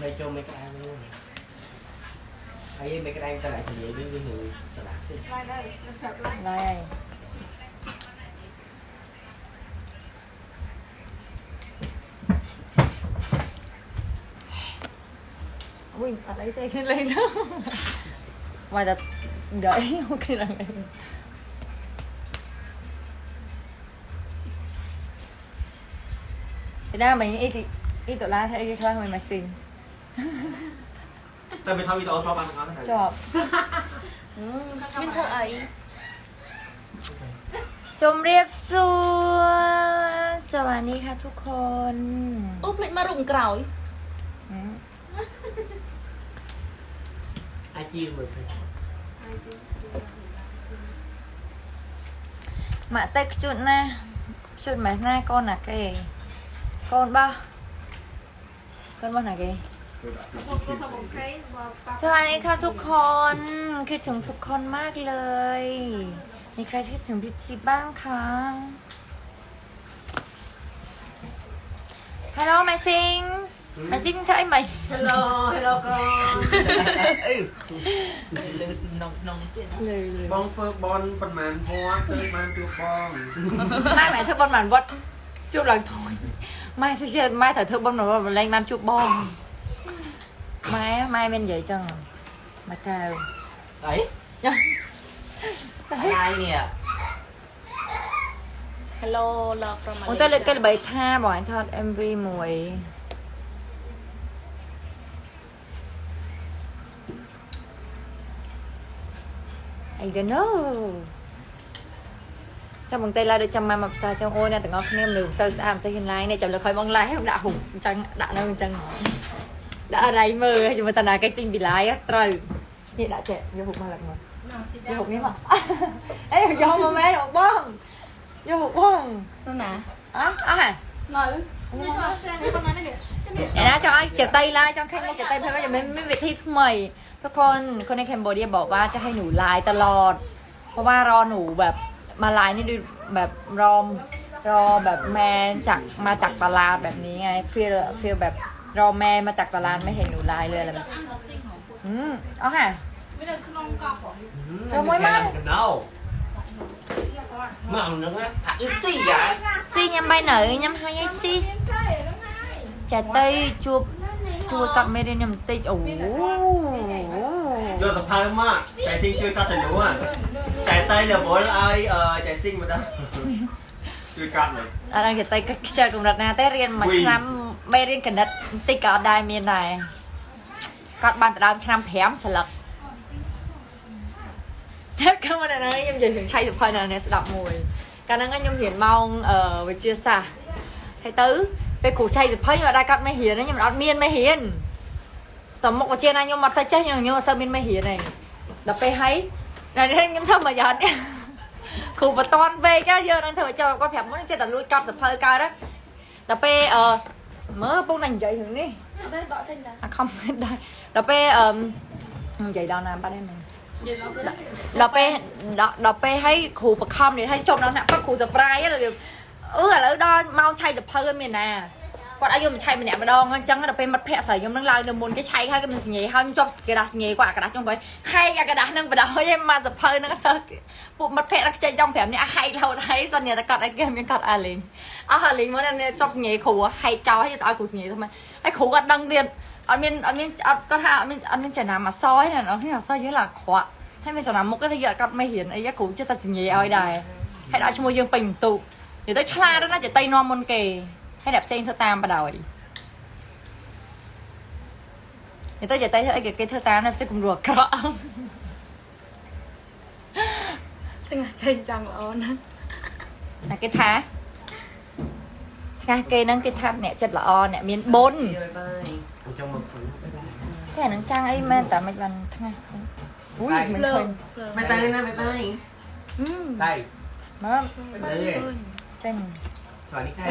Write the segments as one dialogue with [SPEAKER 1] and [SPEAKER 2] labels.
[SPEAKER 1] Mày cho mấy cái ăn luôn. Ấy mấy cái ăn ta lại thì với người ta lại.
[SPEAKER 2] Lại đây, làm thật lại.
[SPEAKER 3] Đây. Ui, ở lấy tay cái lên đó. Mày đặt gãy ok là này. Thế ra mình ít tổ la thấy cái khăn mình mà xinh.
[SPEAKER 4] តែមិនថាវីដេអូចូលបានទាំងអស់ទេ
[SPEAKER 3] Chọp.
[SPEAKER 2] មានធ្វើអី
[SPEAKER 3] ជម្រាបសួរสวัสดีค่ะทุกคน
[SPEAKER 2] អូភ្លេចមករុំក្រោយ
[SPEAKER 1] Ai chia mười thôi.
[SPEAKER 3] មកតែខ្ជុតណាខ្ជុតមកណាកូនណាគេកូនបោះកូនបោះណាគេสวัสดีค่ะทุกคนคิดถึงทุกคนมากเลยมีใครคิดถึงพี่ชิบ้างคะฮัลโหลแม่ซิงแม่ซิงthấy mày
[SPEAKER 4] Hello hello កូន
[SPEAKER 1] Nông chứ.
[SPEAKER 4] បងធ្វើបនប៉ុន្មានវត្តទៅបានជួបបង
[SPEAKER 3] mai mẹ thưa bon màn vật chụp lần thôi mai thở thưa bon màn lên ban chụp bom mai bên vậy chân mà cào
[SPEAKER 1] Đấy. Ai nè.
[SPEAKER 2] Hello love from
[SPEAKER 3] ôi tôi lên cái bài tha bỏ anh thọt MV mùi I don't know trong bằng tay la được trăm mai mập xa trong ôi nè từng ngóc nem đường sơ xa sẽ hiện lại này chậm là khói bóng lái không đã hùng chân đã đâu chân đã ở đây mơ nhưng mà tao là cái trình bị lái á trời hiện đã trẻ vô hụt mà lật mà vô hụt miếng mà ấy vô mà mẹ hụt bông vô hụt bông
[SPEAKER 2] nó nè
[SPEAKER 3] á hả
[SPEAKER 2] nói
[SPEAKER 3] để đó cho ai chèo tay la trong khen một chèo tay thôi bây giờ mới việc thi mày ทุกคนคนในแคนเบอร์เรียบอกว่าจะให้หนูไลน์ตลอดเพราะว่ารอหนูแบบมาไลน์นี่ดูแบบรอแบบแม่จากมาจากตลาดแบบนี้ไงฟีลแบบรอแม่มาจากตลาดไม่เห็นหนูไลน์เลยอะไรแบบเอาค่ะ
[SPEAKER 2] ไม่ได้ขึ้นลงกอก
[SPEAKER 3] Trời mới mát.
[SPEAKER 1] Đâu. Mà ông nó thả cái gì vậy?
[SPEAKER 3] Si nhâm bay nở nhâm hai cái si trà tây chua cặp mê đi nhâm tây ủ
[SPEAKER 4] យកទៅផើមកចៃស៊ីងជួយកាត់ទៅនោះចៃតៃលវលឲ្យចៃស៊ីងមកដល់ជួយកាត់មក
[SPEAKER 3] đang trà tây cái chơi cùng đặt na té riêng mà năm mê riêng cần đất tây cả đai miền này cọt bàn đào năm thém sờ lật thế các bạn nói nhâm nhìn chay được phần này sẽ đọc mùi cả năng nhâm hiển mong ở với chia sẻ thấy tứ về củ chay được phần nhưng mà đai cọt mê hiền đấy nhưng mà đọt miên mê hiền tầm một trên này nhưng mà sai chết nhưng mà sao miên mê hiền này đập pe hay này thế nhâm thơm mà giật khu và toàn về cái giờ đang thở cho con phèm muốn sẽ đặt lui cọt được hơi cao đó đập pe mớ bông nành dậy thử đi à không đây đập pe dậy đòn nào ba em mình đọc pe hay khu bậc không thì hay trông nó nè các khu dập rai là ở đó mau chay dập hơi miền nè còn ai dùng chay mình nè mà đo chẳng là đọc pe mặt phẹ sợi dùng năng lao được muốn cái chay hay cái mình nhảy hơi cho cái đá nhảy quả cái đá trong cái hay cái đá năng vào đó em mà dập hơi nó sơ bộ mặt phẹ nó chay trong phèm này hay lâu đấy giờ nhà ta cọt ai kia miếng cọt à lính mới nên cho nhảy khu hay cho hay tao khu nhảy thôi mà hay khu gật đăng tiền ở miền có thà ở miền chả nào mà soi này nó là soi dưới là khóaให้มันจะนำมุกก็ที่เยอะก็ไม่เห็นไอ้ยักษ์กูจะตัดสินยังไงได้ให้ได้ชั่วโมงยังปิ่งตุเดี๋ยวต้องชลาด้วยนะจะไตนอนมนเกให้แบบเซ็งเธอตามประดอยเดี๋ยวต้องจะไตเธอไอ้เกเธอตามนะเซ็งกุมรัวกระ
[SPEAKER 2] ถึงใจจังแล้วนะ
[SPEAKER 3] นะเกท้าเกนั่งเกทับเนี่ยจัดละออนเนี่ยมีบน
[SPEAKER 1] Trong một phần.
[SPEAKER 3] แค่นังจ้างไอ้แม่แต่ไม่วันทั้งนั้นอุ้ยมันเคย
[SPEAKER 4] ไม่ตายนะไม่ตาย
[SPEAKER 1] Đây.
[SPEAKER 3] มา
[SPEAKER 1] Đây đi.
[SPEAKER 3] เจ้น
[SPEAKER 1] Rồi đi khai.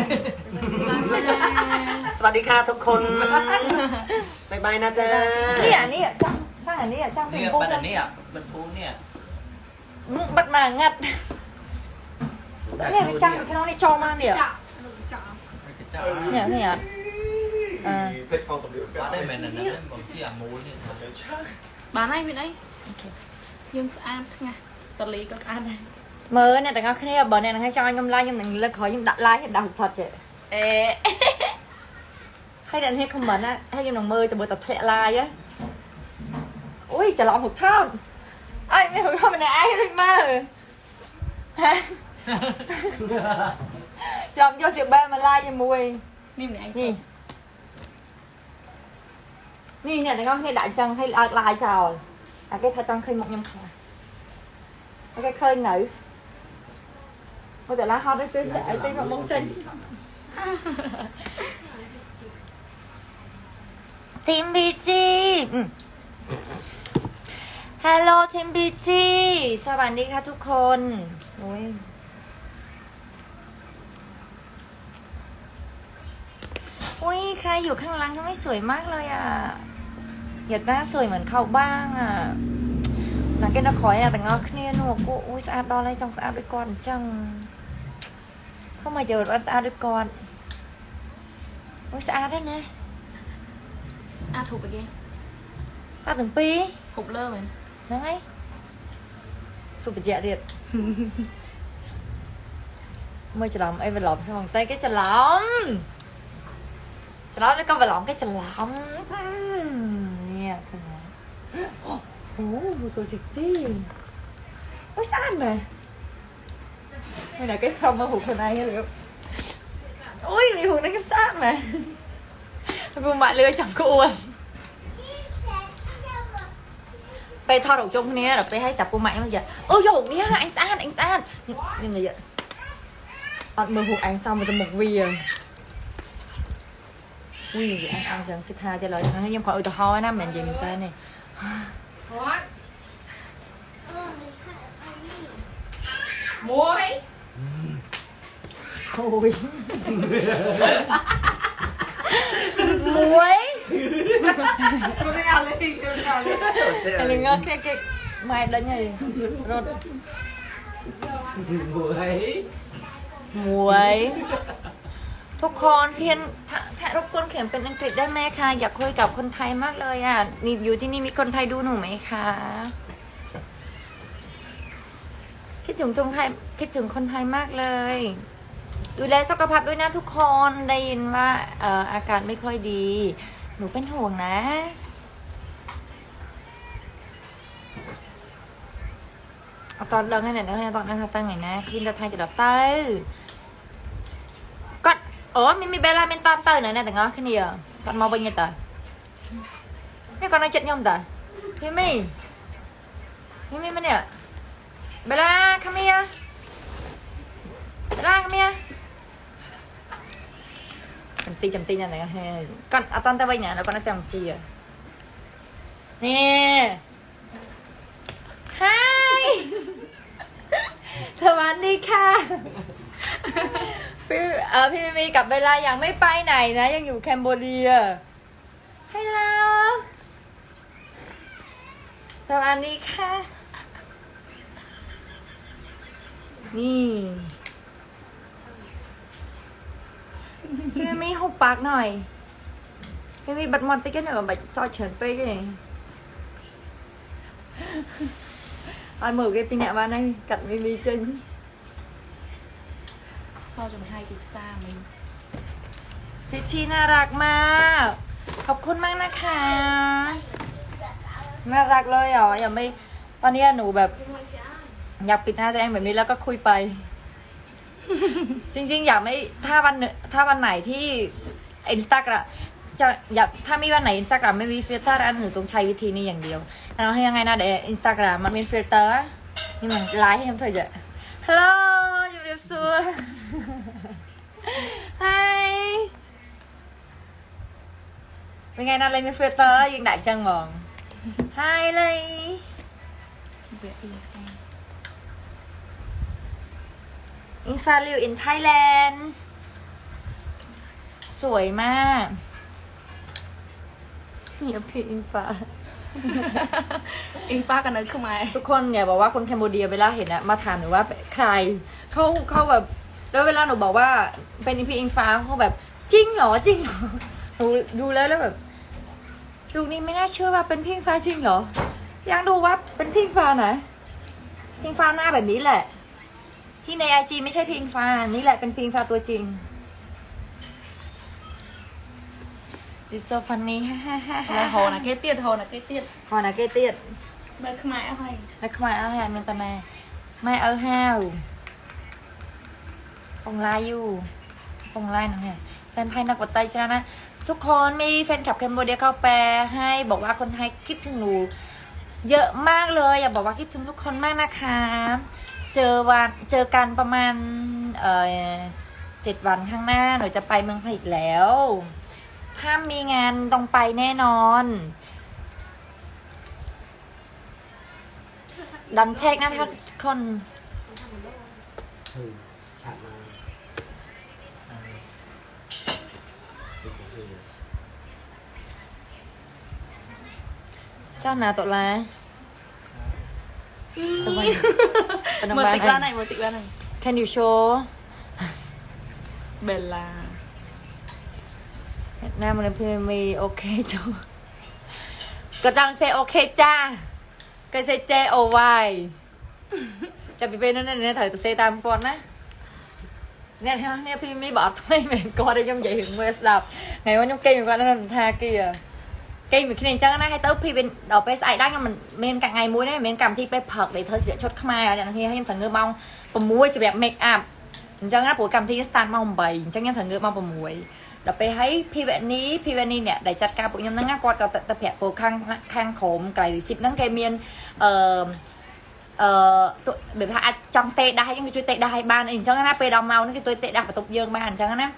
[SPEAKER 4] สวัสดีค่ะทุกคนบายบายนะจ๊ะ
[SPEAKER 3] นี่จ้างอันนี้จ้างเป็น
[SPEAKER 1] Nè,
[SPEAKER 3] ปุ๊บ
[SPEAKER 1] bên này nè, bên phú nè.
[SPEAKER 3] บัดมางัดเนี่ยไปจ้างแค่น้องนี่จองมาเนี่ย
[SPEAKER 1] Cái chợ.
[SPEAKER 3] เนี่ย
[SPEAKER 4] เป็นทองสมเด็จ
[SPEAKER 5] Có đây mẹ này nó còn cái muốn đi.
[SPEAKER 2] បានហើយមានអីយើងស្អាតណាតលីក៏ស្អាតដែរ
[SPEAKER 3] មើលអ្នកទាំងអស់គ្នាបើអ្នកនឹងឲ្យចង់ខ្ញុំឡាយខ្ញុំនឹងលើកក្រោយខ្ញុំដាក់ឡាយខ្ញុំដាក់ផុតចេះ
[SPEAKER 2] អេ
[SPEAKER 3] ហើយអ្នកនេះខមមិនណាហើយខ្ញុំនឹងមើលទៅមើលតែធ្លាក់ឡាយអូយច្រឡំហុកថោនអើយមានហុកថោនម្នាក់ឯងដូចមើលចាំយកសៀបបែមកឡាយជាមួយ
[SPEAKER 2] នេះម្នាក់ឯង
[SPEAKER 3] នេះអ្នកទាំងអស់គ្នាដាក់ចឹងឲ្យអត់ឡាយចោលអាគេថាចង់ឃើញមុខខ្ញុំខ្លះអូខេឃើញនៅមកតែឡាហត់ទៅជួយឲ្យទៅមកមកចេញ ทีมบีจีฮัลโหลทีมบีจีสวัสดีค่ะทุกคนโอ้ยอุ้ยใครอยู่ข้างหลังก็ไม่สวยมากเลยอ่ะอยากหน้าสวยเหมือนเขาบ้างอ่ะหลังเกณฑ์ขอยอ่ะแต่งอเคลียร์หนูกูอุ้ยสะอาดดอเลยจังสะอาดด้วยก่อนจังเข้ามาเจอวันสะอาดด้วยก่อนอุ้ยสะอาดได้ไง
[SPEAKER 2] អាចហូបអីគេ
[SPEAKER 3] สะอาดถึงปี
[SPEAKER 2] ហូបលើមែន
[SPEAKER 3] ហ្នឹងហើយសុបជាទៀតមើលច្រឡំអីច្រឡំស្មងតែគេច្រឡំแล้วก็ច្រឡំគេច្រឡំនេះឃើញអូអូ so sexy អូស្អាតមែនមិនណាគេខំមកហូបខ្លួនឯងเลยអូយនេះហូបនេះគេស្អាតមែនព្រោះម៉ាក់លឿចង់គួន ไปทอดออกจงนี้เราไปให้สับปูใหม่มาเยอะโยกนี่ฮะanh san nhưng mà vậy ăn mơ hụt anh xong rồi tôi một vì gì anh ăn rằng cái tha cho lời nó nhưng khỏi tôi ho nó mình gì mình tên này muối muối muối Kali nga kek mai đánh này rồi muối ทุกคนเขียนถ้ารบกวนเขียนเป็นอังกฤษได้ไหมคะอยากคุยกับคนไทยมากเลยอ่ะนี่อยู่ที่นี่มีคนไทยดูหนูไหมคะคิดถึงคนไทยคิดถึงคนไทยมากเลยดูแลสุขภาพด้วยนะทุกคนได้ยินว่าอากาศไม่ค่อยดีหนูเป็นห่วงนะตอนเดินให้ไหนเดินให้ตอนนั้นเขาตั้งไงนะขึ้นจะไทยจะดับเต้ก็มีเบลล่าเป็นตามเต้หน่อยนะแต่ง้อขึ้นเดียวตอนมองไปยังไงนี่còn nói chuyện nhau ta Mimi mà nè Bella come here Bella come here chầm ti nha này con con ta bây nhà nó con nó tầm chi à nè hi สวัสดีค่ะพี่มีกับเวลายังไม่ไปไหนนะยังอยู่แคนเบอร์เรียฮัลโหลสวัสดีค่ะนี่พี่มีหุบปากหน่อยพี่มีบัดมอนไปกันหน่อยบัดซอยเฉินไปกันai mở cái pin nhẹ vào đây cận Mimi chân
[SPEAKER 2] ซอจะมาให้กิฟซ่ามิน
[SPEAKER 3] พิชชี่น่ารักมากขอบคุณมากนะคะน่ารักเลยอ่ะอย่าไม่ตอนนี้หนูแบบอยากปิดหน้าตัวเองแบบนี้แล้วก็คุยไป จริงๆอยากไม่ถ้าวันไหนที่อินสตาแกรมจะอยากถ้ามีวันไหนอินสตาแกรมไม่มีฟิลเตอร์อันหนูต้องใช้วิธีนี้อย่างเดียวเราให้ยังไงนะเดี๋ยวอินสตาแกรมมันมีฟิลเตอร์นี่มันไลฟ์ให้ทำเถอะจ้ะฮัลโหลอยู่เรียบซัว Hi เป็นไงนะเลยมีฟิลเตอร์ยิงได้จังมอง Hi เลย
[SPEAKER 2] เบียร์อีก
[SPEAKER 3] อินฟาลิวอินไทยแลนด์สวยมากอย่าพี่อินฟา
[SPEAKER 2] อิงฟ้ากันนั้นคือไหม
[SPEAKER 3] ทุกคนอย่าบอกว่าคนแคนโบเดียเวลาเห็นอะมาถามหนูว่าใครเขาแบบแล้วเวลาหนูบอกว่าเป็นพี่อิงฟ้าเขาแบบจริงเหรอ ดูแล้วแบบลูกนี้ไม่น่าเชื่อว่าเป็นพิงฟ้าจริงเหรออยากดูว่าเป็นพิงฟ้าไหนพิงฟ้าหน้าแบบนี้แหละที่ใน IG ไม่ใช่พิงฟ้านี่แหละเป็นพิงฟ้าตัวจริง It's so funny
[SPEAKER 2] แล้วhồ là cái tiết hồ là cái tiết
[SPEAKER 3] พอนะเกเตียด
[SPEAKER 2] nơi không ai hay
[SPEAKER 3] แล้วขมายเอาไงเมนตาแม่ไม่เอาห้าวองไลน์อยู่องไลน์นะเนี่ยแฟนไทยนักกดไตชนะนะทุกคนมีแฟนคลับแคมโบเดียเขาแปลให้บอกว่าคนไทยคิดถึงหนูเยอะมากเลยอยากบอกว่าคิดถึงทุกคนมากนะคะเจอกันประมาณ7 วันข้างหน้าหนูจะไปเมืองไทยอีกแล้วถ้ามีงานต้องไปแน่นอนดันเทคนะทุกคน
[SPEAKER 1] ฉากมา
[SPEAKER 3] เจ้าหนาตัวละ
[SPEAKER 2] mở tịch ra này mở tịch ra này
[SPEAKER 3] Can you show
[SPEAKER 2] Bella
[SPEAKER 3] หน้ามันเป็นมีโอเคจ้ะก็จังเซโอเคจ้าก็เซเจโอไวจะไปเป็นนั่นเนี่ยถ่ายตัวเซตามปอนนะเนี่ยพี่ไม่บอกไม่เหมือนก่อนได้ย่อมใหญ่ถึงเมื่อสับไงว่าย่อมเก่งกว่านั้นทากี่อะเก่งเหมือนขี้เนจังนะให้เต้าพี่เป็นดอกไปใส่ได้ยังมันเมนกังไงมุ้ยได้เมนกำที่ไปเผกเลยเธอเสียชดขมายอะไรอย่างเงี้ยให้ยังถังเงือเมาปมมุ้ยจะแบบเมคอัพจังนะผัวกำที่สตาร์ทเมาใบจังยังถังเงือเมาปมมุ้ยเดี๋ยวไปให้พี่แบบนี้เนี่ยได้จัดการปุยยมนั่งกอดกับตะแผลโปข้างโขมไก่สิบนั่งไก่เมียนตัวแบบถ้าจังเตะได้ยังช่วยเตะได้บ้านเองจังนะไปดาวเมานั่นคือตัวเตะได้ประตูเยิงบ้านจังนะ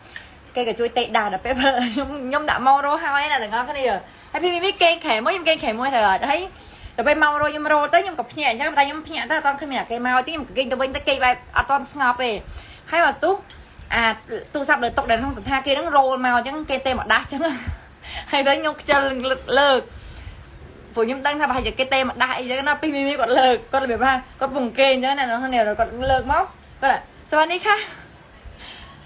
[SPEAKER 3] แกก็ช่วยเตะได้เดี๋ยวไปยมด่าเมาโรฮาวายน่ะแต่ก็แค่นี้ให้พี่ไม่เก่งแขนมวยยังเก่งแขนมวยเถอะให้เดี๋ยวไปเมาโรยมโรเต้ยมกับเนี่ยจังแต่ยมเนี่ยแต่ตอนขึ้นเนี่ยแกเมาจริงยมเก่งตัวเป็นตะเกียบไปตอนสงบไปให้ว่าตุ๊ตูสับเลยตกเดินห้องสัทธาเกต้องโรลมาจังเกเตหมดได้จังให้ได้ยกจะเลิกฝนยมตั้งทำให้จะเกเตหมดได้จังนะพี่มีกดเลิกก็เลยแบบว่าก็ปุ่งเกณฑ์จังนั่นน้องเนี่ยเราก็เลิกมั้งก็แหละสวัสดีค่ะ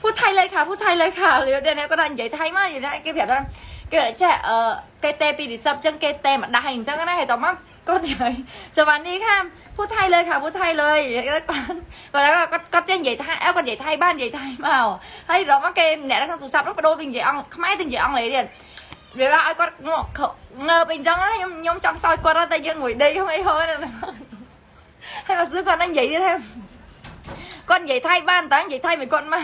[SPEAKER 3] พูดไทยเลยค่ะพูดไทยเลยค่ะเดี๋ยวนี้ก็ดันใหญ่ไทยมากอยู่นะแกแบบว่าแกเลยแช่เกเตปีดิสับจังเกเตหมดได้จังนะให้ต่อมาก็ใหญ่สวัสดีค่ะพูดไทยเลยค่ะพูดไทยเลยแล้วก็เจนใหญ่ไทยก็ใหญ่ไทยบ้านใหญ่ไทยมาให้เรามาเกณฑ์เนี่ยแล้วทางตุสับแล้วก็โดนติงใหญ่อ่องไม่ติงใหญ่อ่องเลยเดียนเดี๋ยวเราไอ้ก็เงยเป็นจังนะยมจังซอยกว่าเราแต่ยังงวยดีkhông ấy thôi nèให้มาซื้อcon anh vậy đi thêm con vậy thay ban tán vậy thay mày con mau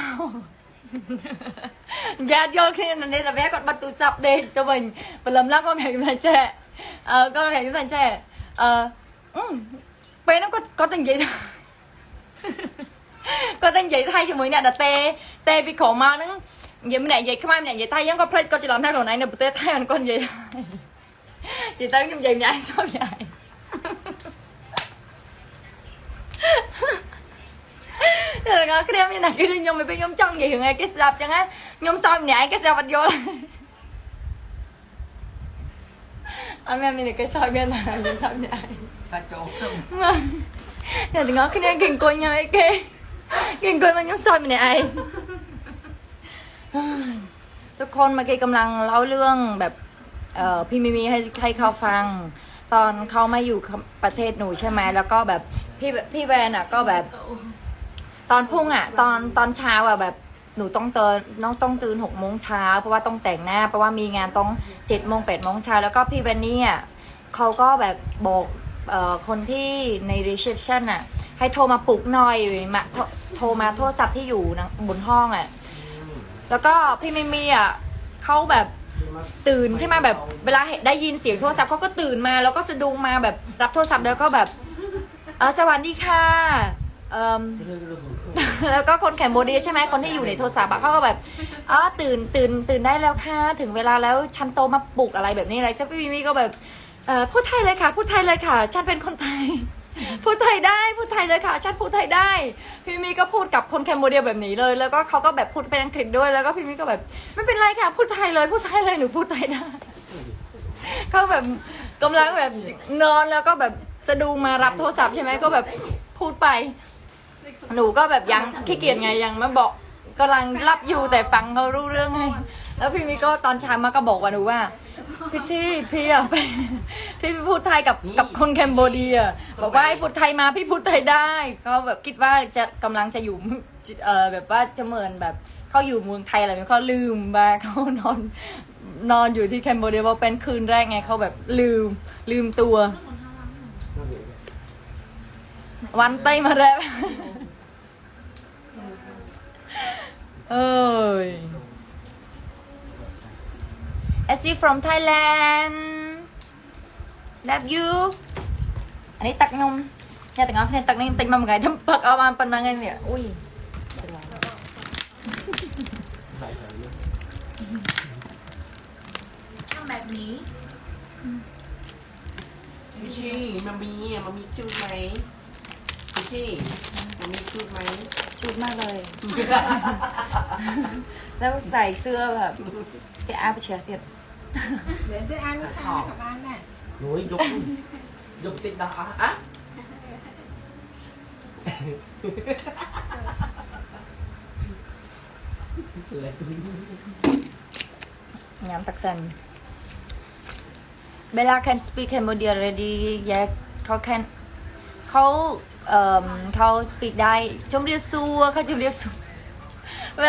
[SPEAKER 3] ra vô khi nên là bé con bắt tụ sập đi cho mình làm lắm con mẹ chúng ta trẻ con mẹ chúng ta trẻ bé nó có tên vậy thôi có tên vậy thay cho mình nè là tê bị khổ mau nó vậy mình này vậy không ai này vậy thay giống con play con chỉ làm thay đồ này nè tê thay mình con vậy chị tới như vậy nhảy sao vậy rồi nó cái đêm như này cái đi nhung mày bên nhung trong gì thường ngày cái sạp chẳng á nhung sao nhảy cái sao bật vô anh em mình cái sao bên này nhung sao nhảy
[SPEAKER 1] ถ้าโจ๊ก
[SPEAKER 3] thì nó cái này kinh coi nhau cái kinh coi mà nhung sao mình này ทุกคนเมื่อกี้กำลังเล่าเรื่องแบบพี่มิมีให้เขาฟังตอนเขามาอยู่ประเทศหนูใช่ไหมแล้วก็แบบพี่แวนอ่ะก็แบบตอนพุ่งอ่ะตอนเช้าอ่ะแบบหนูต้องตื่น6 โมงเช้าเพราะว่าต้องแต่งหน้าเพราะว่ามีงานต้อง7 โมง 8 โมงเช้าแล้วก็พี่แวนนี่อ่ะเขาก็แบบบอกคนที่ในรีเซพชันอ่ะให้โทรมาปลุกหน่อยมาโทรมาโทรศัพท์ที่อยู่บนห้องอ่ะแล้วก็พี่มิมีอ่ะเขาแบบตื่นใช่ไหมแบบเวลาได้ยินเสียงโทรศัพท์เขาก็ตื่นมาแล้วก็สะดุ้งมาแบบรับโทรศัพท์แล้วก็แบบสวัสดีค่ะแล้วก็คนแคมโบเดียใช่ไหมคนที่อยู่ในโทรศัพท์เขาก็แบบตื่นได้แล้วค่ะถึงเวลาแล้วฉันโตมาปลุกอะไรแบบนี้อะไรซึ่งพี่มิก็แบบพูดไทยเลยค่ะพูดไทยเลยค่ะฉันเป็นคนไทยพูดไทยได้พูดไทยเลยค่ะฉันพูดไทยได้พี่มิก็พูดกับคนแคมโบเดียแบบนี้เลยแล้วก็เขาก็แบบพูดเป็นอังกฤษด้วยแล้วก็พี่มิก็แบบไม่เป็นไรค่ะพูดไทยเลยหนูพูดไทยได้เขาแบบกำลังแบบนอนแล้วก็แบบสะดุ้งมารับโทรศัพท์ใช่ไหมก็แบบพูดไปหนูก็แบบยังขี้เกียจไงยังมาบอกกำลังรับอยู่แต่ฟังเขารู้เรื่องไง แล้วพี่มิโก้ตอนเช้ามาก็บอกว่าหนูว่าพี่ชี่พี่อะไปพี่พูดไทยกับคนแคนเบเดียบอกว่าให้พูดไทยมาพี่พูดไทยได้เขาแบบคิดว่าจะกำลังจะอยู่แบบว่าจะเหมือนแบบเขาอยู่เมืองไทยอะไรเขาลืมมาเขานอนอยู่ที่แคนเบเดียว่าเป็นคืนแรกไงเขาแบบลืมตัว วันเต้มาแล้วเอ้ย SC from Thailand love you อันนี้ตักนมแค่ตักน้ำแค่ตักนี่ติงมาเหมือนกันทำปักเอามาปันมาไงเนี่ยอุ้ย
[SPEAKER 2] ทำแบบนี้
[SPEAKER 1] พี่ชี่มันมีจุดไหมพี่ชี่มันมีจุดไหม
[SPEAKER 3] ชุดมากเลย แล้วใส่เสื้อแบบแกอาไปเชียร์เตียด
[SPEAKER 2] เดี๋ยวจะอ่านข่าวกับบ้านน่ะ
[SPEAKER 1] หนูยกติดดอกอ่ะ
[SPEAKER 3] งามตักสัน Bella can speak Cambodia already yes เขา speak ได้ชมเรียบซัวเขาชมเรียบซัวเว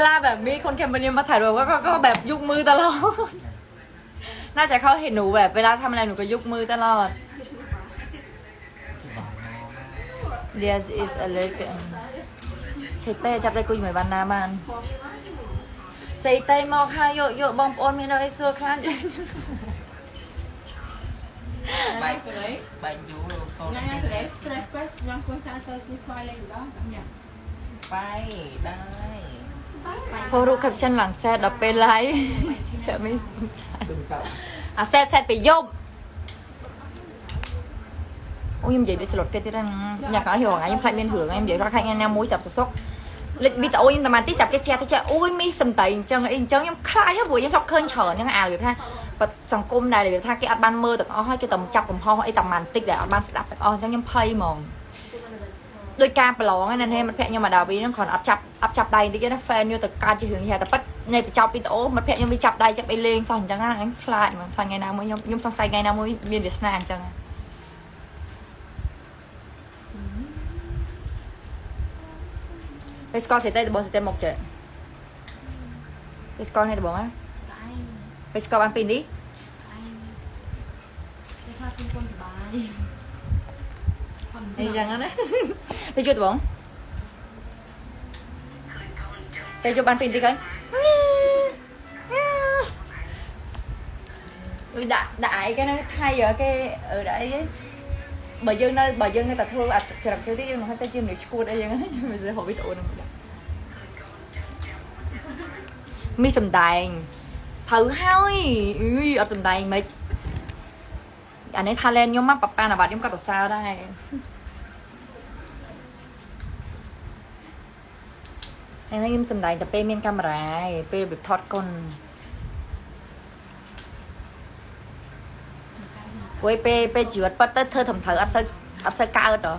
[SPEAKER 3] ลาแบบมีคนแคมเบเดียมาถ่ายรูปก็แบบยกมือตลอด น่าจะเขาเห็นหนูแบบเวลาทำอะไรหนูก็ยกมือตลอด Yes is a leg ใช้เต้จับได้กุยเหมือนบานนามันใส่เต้มอค่ะโยบองปอนมีอะไรซัวคลาน
[SPEAKER 5] Bài chú luôn con
[SPEAKER 2] Ngay
[SPEAKER 5] đi
[SPEAKER 2] để stress quét răng con ta soi đi xoay lên đó cảm nhận
[SPEAKER 5] Bài đây
[SPEAKER 3] พอรู้แคปชั่นหลังแซดเราเป็นไรแต่ไม่สนใจ
[SPEAKER 1] ดึงเต่า
[SPEAKER 3] อ่ะแซดไปย่มโอ้ยยังใหญ่ด้วยสลดเกที่นั่นอยากเอาหิวไงยังใครเป็นหือไงยังใหญ่เพราะใครงานมุ้ยสับสกlịch bị tao nhưng mà tí sập cái xe thì chơi ôi mi sầm tẩy chân em khai á buổi em học khơi chờ nhưng à được ha và sòng cung này để tha cái ban mơ tao hai cái tầm chập tầm ho ấy tầm màn tích để ban sẽ đập chân em pay mong đôi cam phải lỏng nên hayมันแพะnhưng mà đào bị nó còn áp chập đầy thì cái nó phê như từ ca chỉ hướng nhà tập bắt này bị chọc bị tổมันแพะยังbị chập đầy chắc bị lên xong chẳng hạn anh khai mà phải ngày nào mới nhung xong say ngày nào mới miền Việt Nam chẳngไปสกอร์เสร็จได้บอลเสร็จหมกเจ็ดไปสกอร์ให้บอกนะไปสกอร์บางปีนี้
[SPEAKER 2] ไม่ชอบเป็นคนสบาย
[SPEAKER 3] นี่จังนะไปจุดบอกไปจุดบางปีนี้กันđại cái nó hay ở cái ở đấy bà dân nơi ta thương à chả làm cái tí mà ta chim được school đây dân mình sẽ hỏi biết tụi nó mi sầm đài thử hơi ở sầm đài mày anh ấy Thailand nhóm mắt papa là bạn nhóm có sao đây anh ấy sầm đài tập pe miên camera pe bị thoát con quay pe chỉ vật bắt thơ thầm thở ắt sơ cao rồi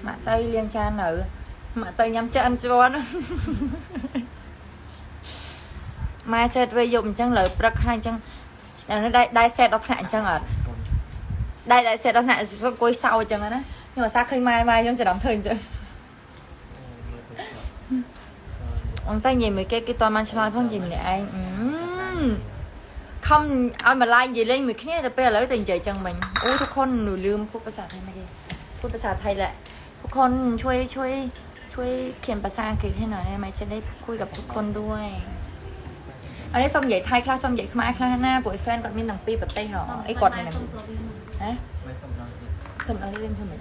[SPEAKER 3] mà tây liên cha nữ mà tây nhắm chân cho nó mai xe về dùng chân lợi bật hai chân nó đai xe đó hại chân ở đây xe đó hại rồi quay sau chân đó nhưng mà sao khi mai giống chờ đóng thời chứ ông ta nhìn mấy cái toàn man chlan phong nhìn này anh không ai mà like gì lên mấy cái này là bây giờ lấy tình trời chân mình ôiทุกคนหนูลืมพูดภาษาไทยไม่ได้พูดภาษาไทยแหละทุกคนช่วยเขียนภาษาอังกฤษให้หน่อยได้ไหมจะได้คุยกับทุกคนด้วยอันนี้ส้มใหญ่ไทยคลาสส้มใหญ่ขึ้นมาคลาสหน้าป่วยแฟนกดมินหนังปีแบบเต้เหรอไอ้กดเนี่ยนะฮะ
[SPEAKER 5] Mấy xong rồi
[SPEAKER 3] ส้มเราเล่นทำไม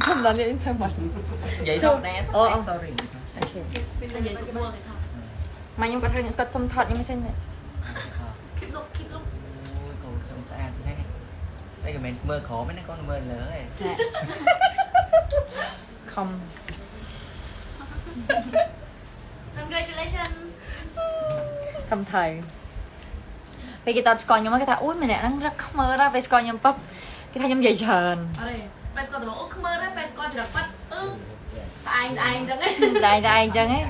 [SPEAKER 3] ส้มเราเล่นทำไม
[SPEAKER 5] Vậy
[SPEAKER 3] Xong.
[SPEAKER 5] xong nè
[SPEAKER 3] Ờ.
[SPEAKER 5] Story
[SPEAKER 3] โอเค
[SPEAKER 2] เป็นยังไงสุดมั่วเลยค่ะ
[SPEAKER 3] มายังกระทั่งกดส้มทอดยังไม่เส้นเลย
[SPEAKER 2] คลิปลุก
[SPEAKER 5] Ôi còn không xa thế Đây là mình mơ khổ mấy con mơ lỡ rồi
[SPEAKER 3] คอม
[SPEAKER 2] congratulations
[SPEAKER 3] ทำไทยไปกินตอนสกอร์ยังไม่กระทะอุ้ยแม่เนี่ยนั่งรักเข้ามาเราไปสกอร์ยังปั๊บแก cái thay nhom dày trơn
[SPEAKER 2] bây giờ tụi ước mơ đấy bây giờ chỉ là bắt anh chẳng ấy
[SPEAKER 3] đây chân ấy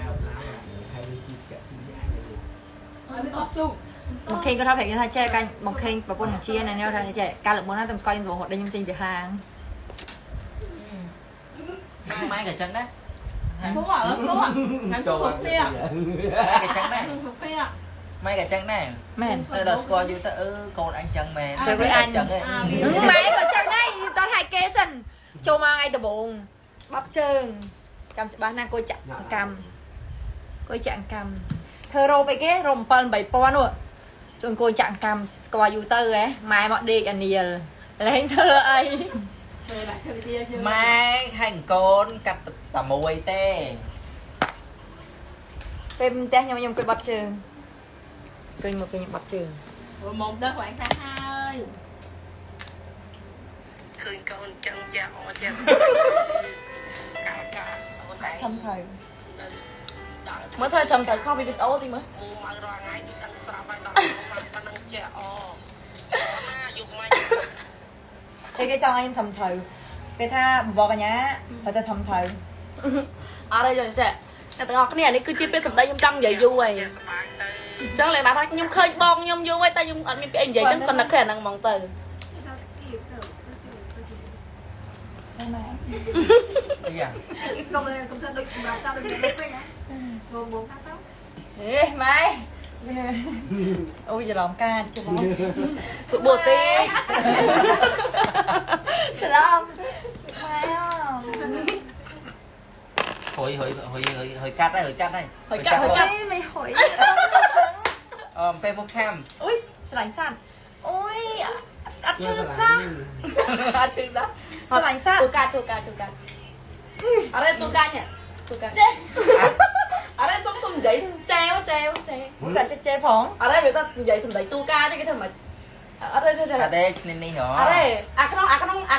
[SPEAKER 3] một khi có thao phải thay che canh một khi và quân chia này nhau thay che ca lực muốn nó tầm coi vào hội đây nhom trên từ hàng
[SPEAKER 5] mai cả chân đấy
[SPEAKER 2] đúng rồi đúng rồi ngắn thuộc kia
[SPEAKER 5] mai cả chân đấy
[SPEAKER 2] thuộc kia
[SPEAKER 5] mai cả chân này
[SPEAKER 3] mền
[SPEAKER 5] tao đã score vô tao còn anh chân mền
[SPEAKER 3] rồi với anh
[SPEAKER 5] chân ấy
[SPEAKER 3] mấy có chân đây tao hai kế sân châu mai ngay từ bụng bắp trơn cầm bán nàng coi chặn cầm thơ rô bay cái rồng pần bảy pon rồi rồi coi chặn cầm score vô tơ ấy mai mọi đi anh nhiều lên thơ ấy
[SPEAKER 5] mai hành con cắt tầm mùi tê
[SPEAKER 3] em té nhau coi bắp trơn coi một cái bắp trơn
[SPEAKER 2] một đứa khoảng tháng 2
[SPEAKER 6] khơi con chân dạo chân cả
[SPEAKER 2] thầm thời mới thôi thầm thời không bị bịt ô thì mới
[SPEAKER 6] mua mà rồi ngay đi tăng sao mà nó năng chẹo dùng mai
[SPEAKER 3] cái cho em thầm thử cái tha vò cả nhá và ta thầm thử
[SPEAKER 2] ở đây rồi sẽ tao ngọc cái này này cứ chia bên sầm đây nhung trong vậy vui chẳng lẽ bà thấy nhung khơi bong nhung vui tay nhung anh cái anh vậy chẳng còn là khả năng mong từ
[SPEAKER 5] bây giờ
[SPEAKER 3] ê mày ôi giờ làm ca chứ bố
[SPEAKER 2] sự bùa tê
[SPEAKER 3] thật không mày không
[SPEAKER 5] hồi cắt đây
[SPEAKER 2] hồi cắt
[SPEAKER 3] mày hỏi
[SPEAKER 5] Facebook cam
[SPEAKER 3] ui sành săn ôi ăn chưa sang
[SPEAKER 2] à chừng đó
[SPEAKER 3] sành săn
[SPEAKER 2] tu ca ở đây tu ca nhỉ tu ca ở đây xong giấy treo
[SPEAKER 3] muốn cả chơi phóng
[SPEAKER 2] ở đây người ta giấy xong giấy tu ca chứ cái thằng mà ở đây
[SPEAKER 5] ở đây nên đi hả
[SPEAKER 2] ở đây cái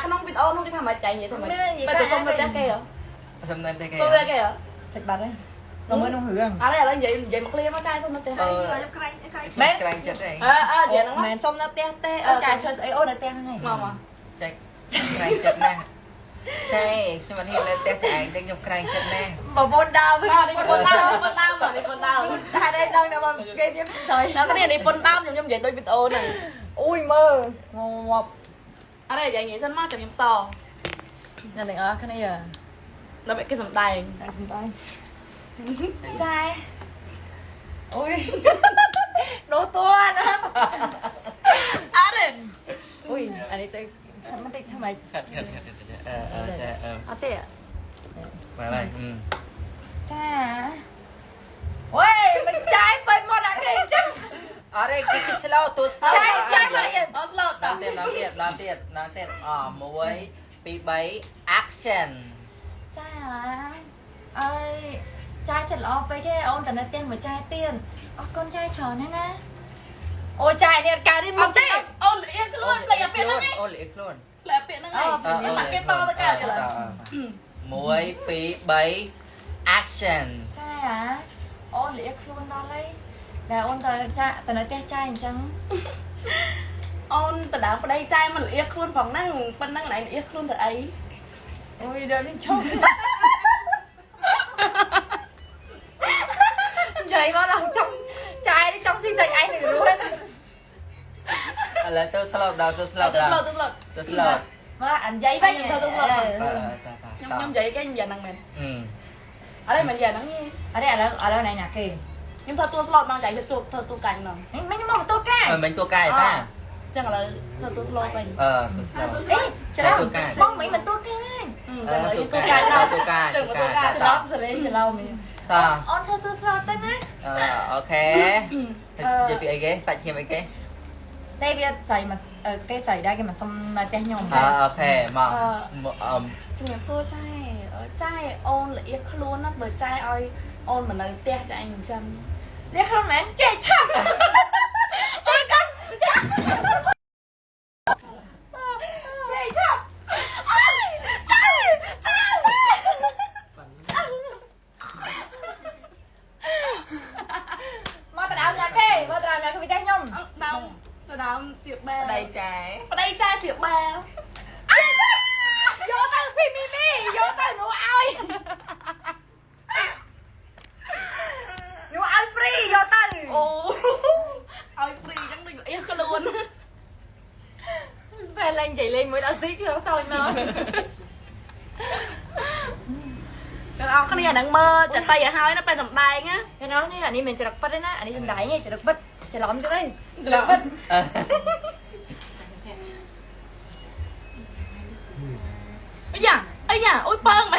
[SPEAKER 2] nông video nó cái thằng mà chạy vậy thằng mà bây giờ xong bên kia hả
[SPEAKER 5] xong nên đây
[SPEAKER 2] tôi ra kia hả
[SPEAKER 3] thật bật đấy nó mới nông hưởng
[SPEAKER 2] ở đây là vậy mặc lia nó trai xong nó tê
[SPEAKER 3] bé
[SPEAKER 5] canh chết đây
[SPEAKER 2] vậy nó
[SPEAKER 3] mẹ xong nó tê ở trái thơ ấy ô nó tê này
[SPEAKER 2] mà
[SPEAKER 5] canh chết nè chay nhưng mà hiện lên tép chạy đang nhục canh chết nè
[SPEAKER 3] mà bồn đào với
[SPEAKER 2] đi con tao
[SPEAKER 3] tại đây đâu đâu mà cái tiếp trời
[SPEAKER 2] nó cái này đi con tao nhung vậy đôi video này
[SPEAKER 3] ui mơ ngọc
[SPEAKER 2] ở đây vậy nhỉ sân mát chậm to
[SPEAKER 3] nhà này ở cái này à
[SPEAKER 2] nó bị cái sầm tay
[SPEAKER 3] đang xin tay sai ui đồ to nữa
[SPEAKER 2] à đây
[SPEAKER 3] ui anh ấy tới nó tích thằng mày ở tệ ạ
[SPEAKER 5] vào đây
[SPEAKER 3] cha ôi mình trái bay một đã kì chứ
[SPEAKER 5] ở đây cái slow tôi
[SPEAKER 3] trái vậy
[SPEAKER 5] nói tiền muối bị bấy action
[SPEAKER 3] cha hả ơi trai chật loไปแค่ôn tận tiền mà trai tiền con trai chờ nữa nè ôi trai này cả đi một tí
[SPEAKER 2] ôn yên luôn lại biển nó
[SPEAKER 5] ôn liệt luôn
[SPEAKER 2] lại biển nó này nhưng mà cái to tất cả vậy là
[SPEAKER 5] muối bị bấy action
[SPEAKER 3] trai hả ôn liệt luôn đó lấy là ôn tận tiền trai chẳng
[SPEAKER 2] ôn từ đó đây trai mà liệt luôn phòng năng này liệt luôn từ ấy
[SPEAKER 3] ôi đưa lên trong vậy mà lòng trong trai đi trong xí dậy anh thì luôn
[SPEAKER 5] là tôi slow đầu tôi slow
[SPEAKER 3] mà ảnh giấy đấy
[SPEAKER 2] nhung vậy cái giờ năng mình ở đây mình giờ nắng như
[SPEAKER 3] ở đây này nè kì
[SPEAKER 2] nhưng thôi tôi slot mang chạy cho chuột thôi tôi cành rồi
[SPEAKER 3] mấy cái món tôi cay
[SPEAKER 5] mình tôi cay ta
[SPEAKER 2] chẳng là thôi tôi slot mình
[SPEAKER 5] tôi slow
[SPEAKER 3] ê chờ đâu mong mấy mình tôi cay
[SPEAKER 2] tôi cành đâu
[SPEAKER 5] tôi cay
[SPEAKER 2] đừng mà tôi cành tôi đó sẽ lấy lâu mình
[SPEAKER 5] ta
[SPEAKER 3] ôn thôi tôi slot tên á
[SPEAKER 5] ok giờ bị ai ghé tại chim ai ghé
[SPEAKER 3] đây bây giờ xài mà cái xài đây cái mà xong là tên nhom
[SPEAKER 5] ok mà
[SPEAKER 2] chung em xua trai ôn là yên luôn á bởi trai ơi ôn mà nói te cho anh chân
[SPEAKER 3] để không mẹ chạy chắc ôi con chạy chắc mà tao đào nhà cái bị tên nhom
[SPEAKER 2] đâu tôi đó xịt ba
[SPEAKER 5] đây trái
[SPEAKER 2] ở đây trai xịt ba
[SPEAKER 3] mới đã xích nó sao nó
[SPEAKER 2] แล้วเอาคนนี้นังเมอจะไต่หายนะไปสำได้เงี้ย
[SPEAKER 3] cái nó này là đi mình chỉ được bắt đấy na anh đi chân đáy nghe chỉ được bắt chỉ lắm cái đây chỉ được bắt
[SPEAKER 2] ไอ้ย่าไอ้ย่าโอ๊ยเปิ้งไป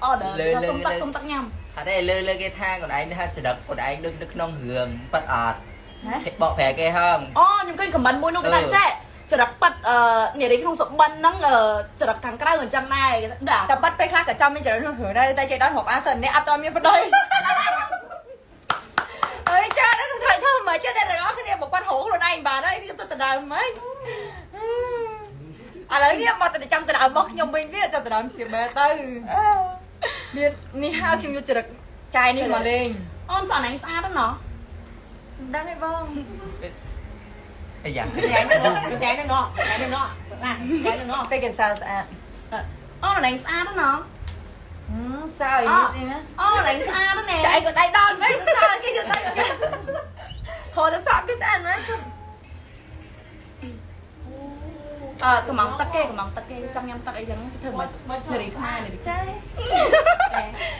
[SPEAKER 2] ก็เด้อส้มตักยำ
[SPEAKER 5] ở đây lơ cái thang còn anh ha chỉ đợt còn anh đứng nông hường bắt ọt bỏ phè cái không
[SPEAKER 2] อ๋อยังก็ยังกับมันมวยนู่นกันแช่จะดับปัดเนี่ยได้ขนมสมบันนั่งจะดับทางใกล้เหมือนจังนายด่า
[SPEAKER 3] tập bắt bay khác cả trăm mình chỉ được hưởng đây tay chơi đón hộp Asen này atom như bên đây ơi cha nó thời thơm mà chứ đây là đó cái này một quan hổ rồi đây bà đây cái tôi đời mấy à lấy đi mà tôi trăm tôi đã mất nhung mình biết cho tôi làm xỉu mẹ tư ni hao chim vô chỉ được trai ni mà lên
[SPEAKER 2] อ้อมสอนไหนสะอาดเนาะ
[SPEAKER 3] đang đây vâng
[SPEAKER 5] bây giờ
[SPEAKER 2] แจ้งเนาะแจ้งเนาะแจ้งเนาะ
[SPEAKER 3] tay cần sao à
[SPEAKER 2] อ้อมไหนสะอาดเนาะ
[SPEAKER 3] sao vậy đi nữa
[SPEAKER 2] อ้อมไหนสะอาดแน่
[SPEAKER 3] chạy còn tay đòn mấy sao kia cho tay hồ nó sọt cái sao nữa chứ
[SPEAKER 2] กระมังตะเก้จังยำตะไอ้ยังเธอมาเดี๋ยวดีข้าเดี๋ยวดี
[SPEAKER 3] trai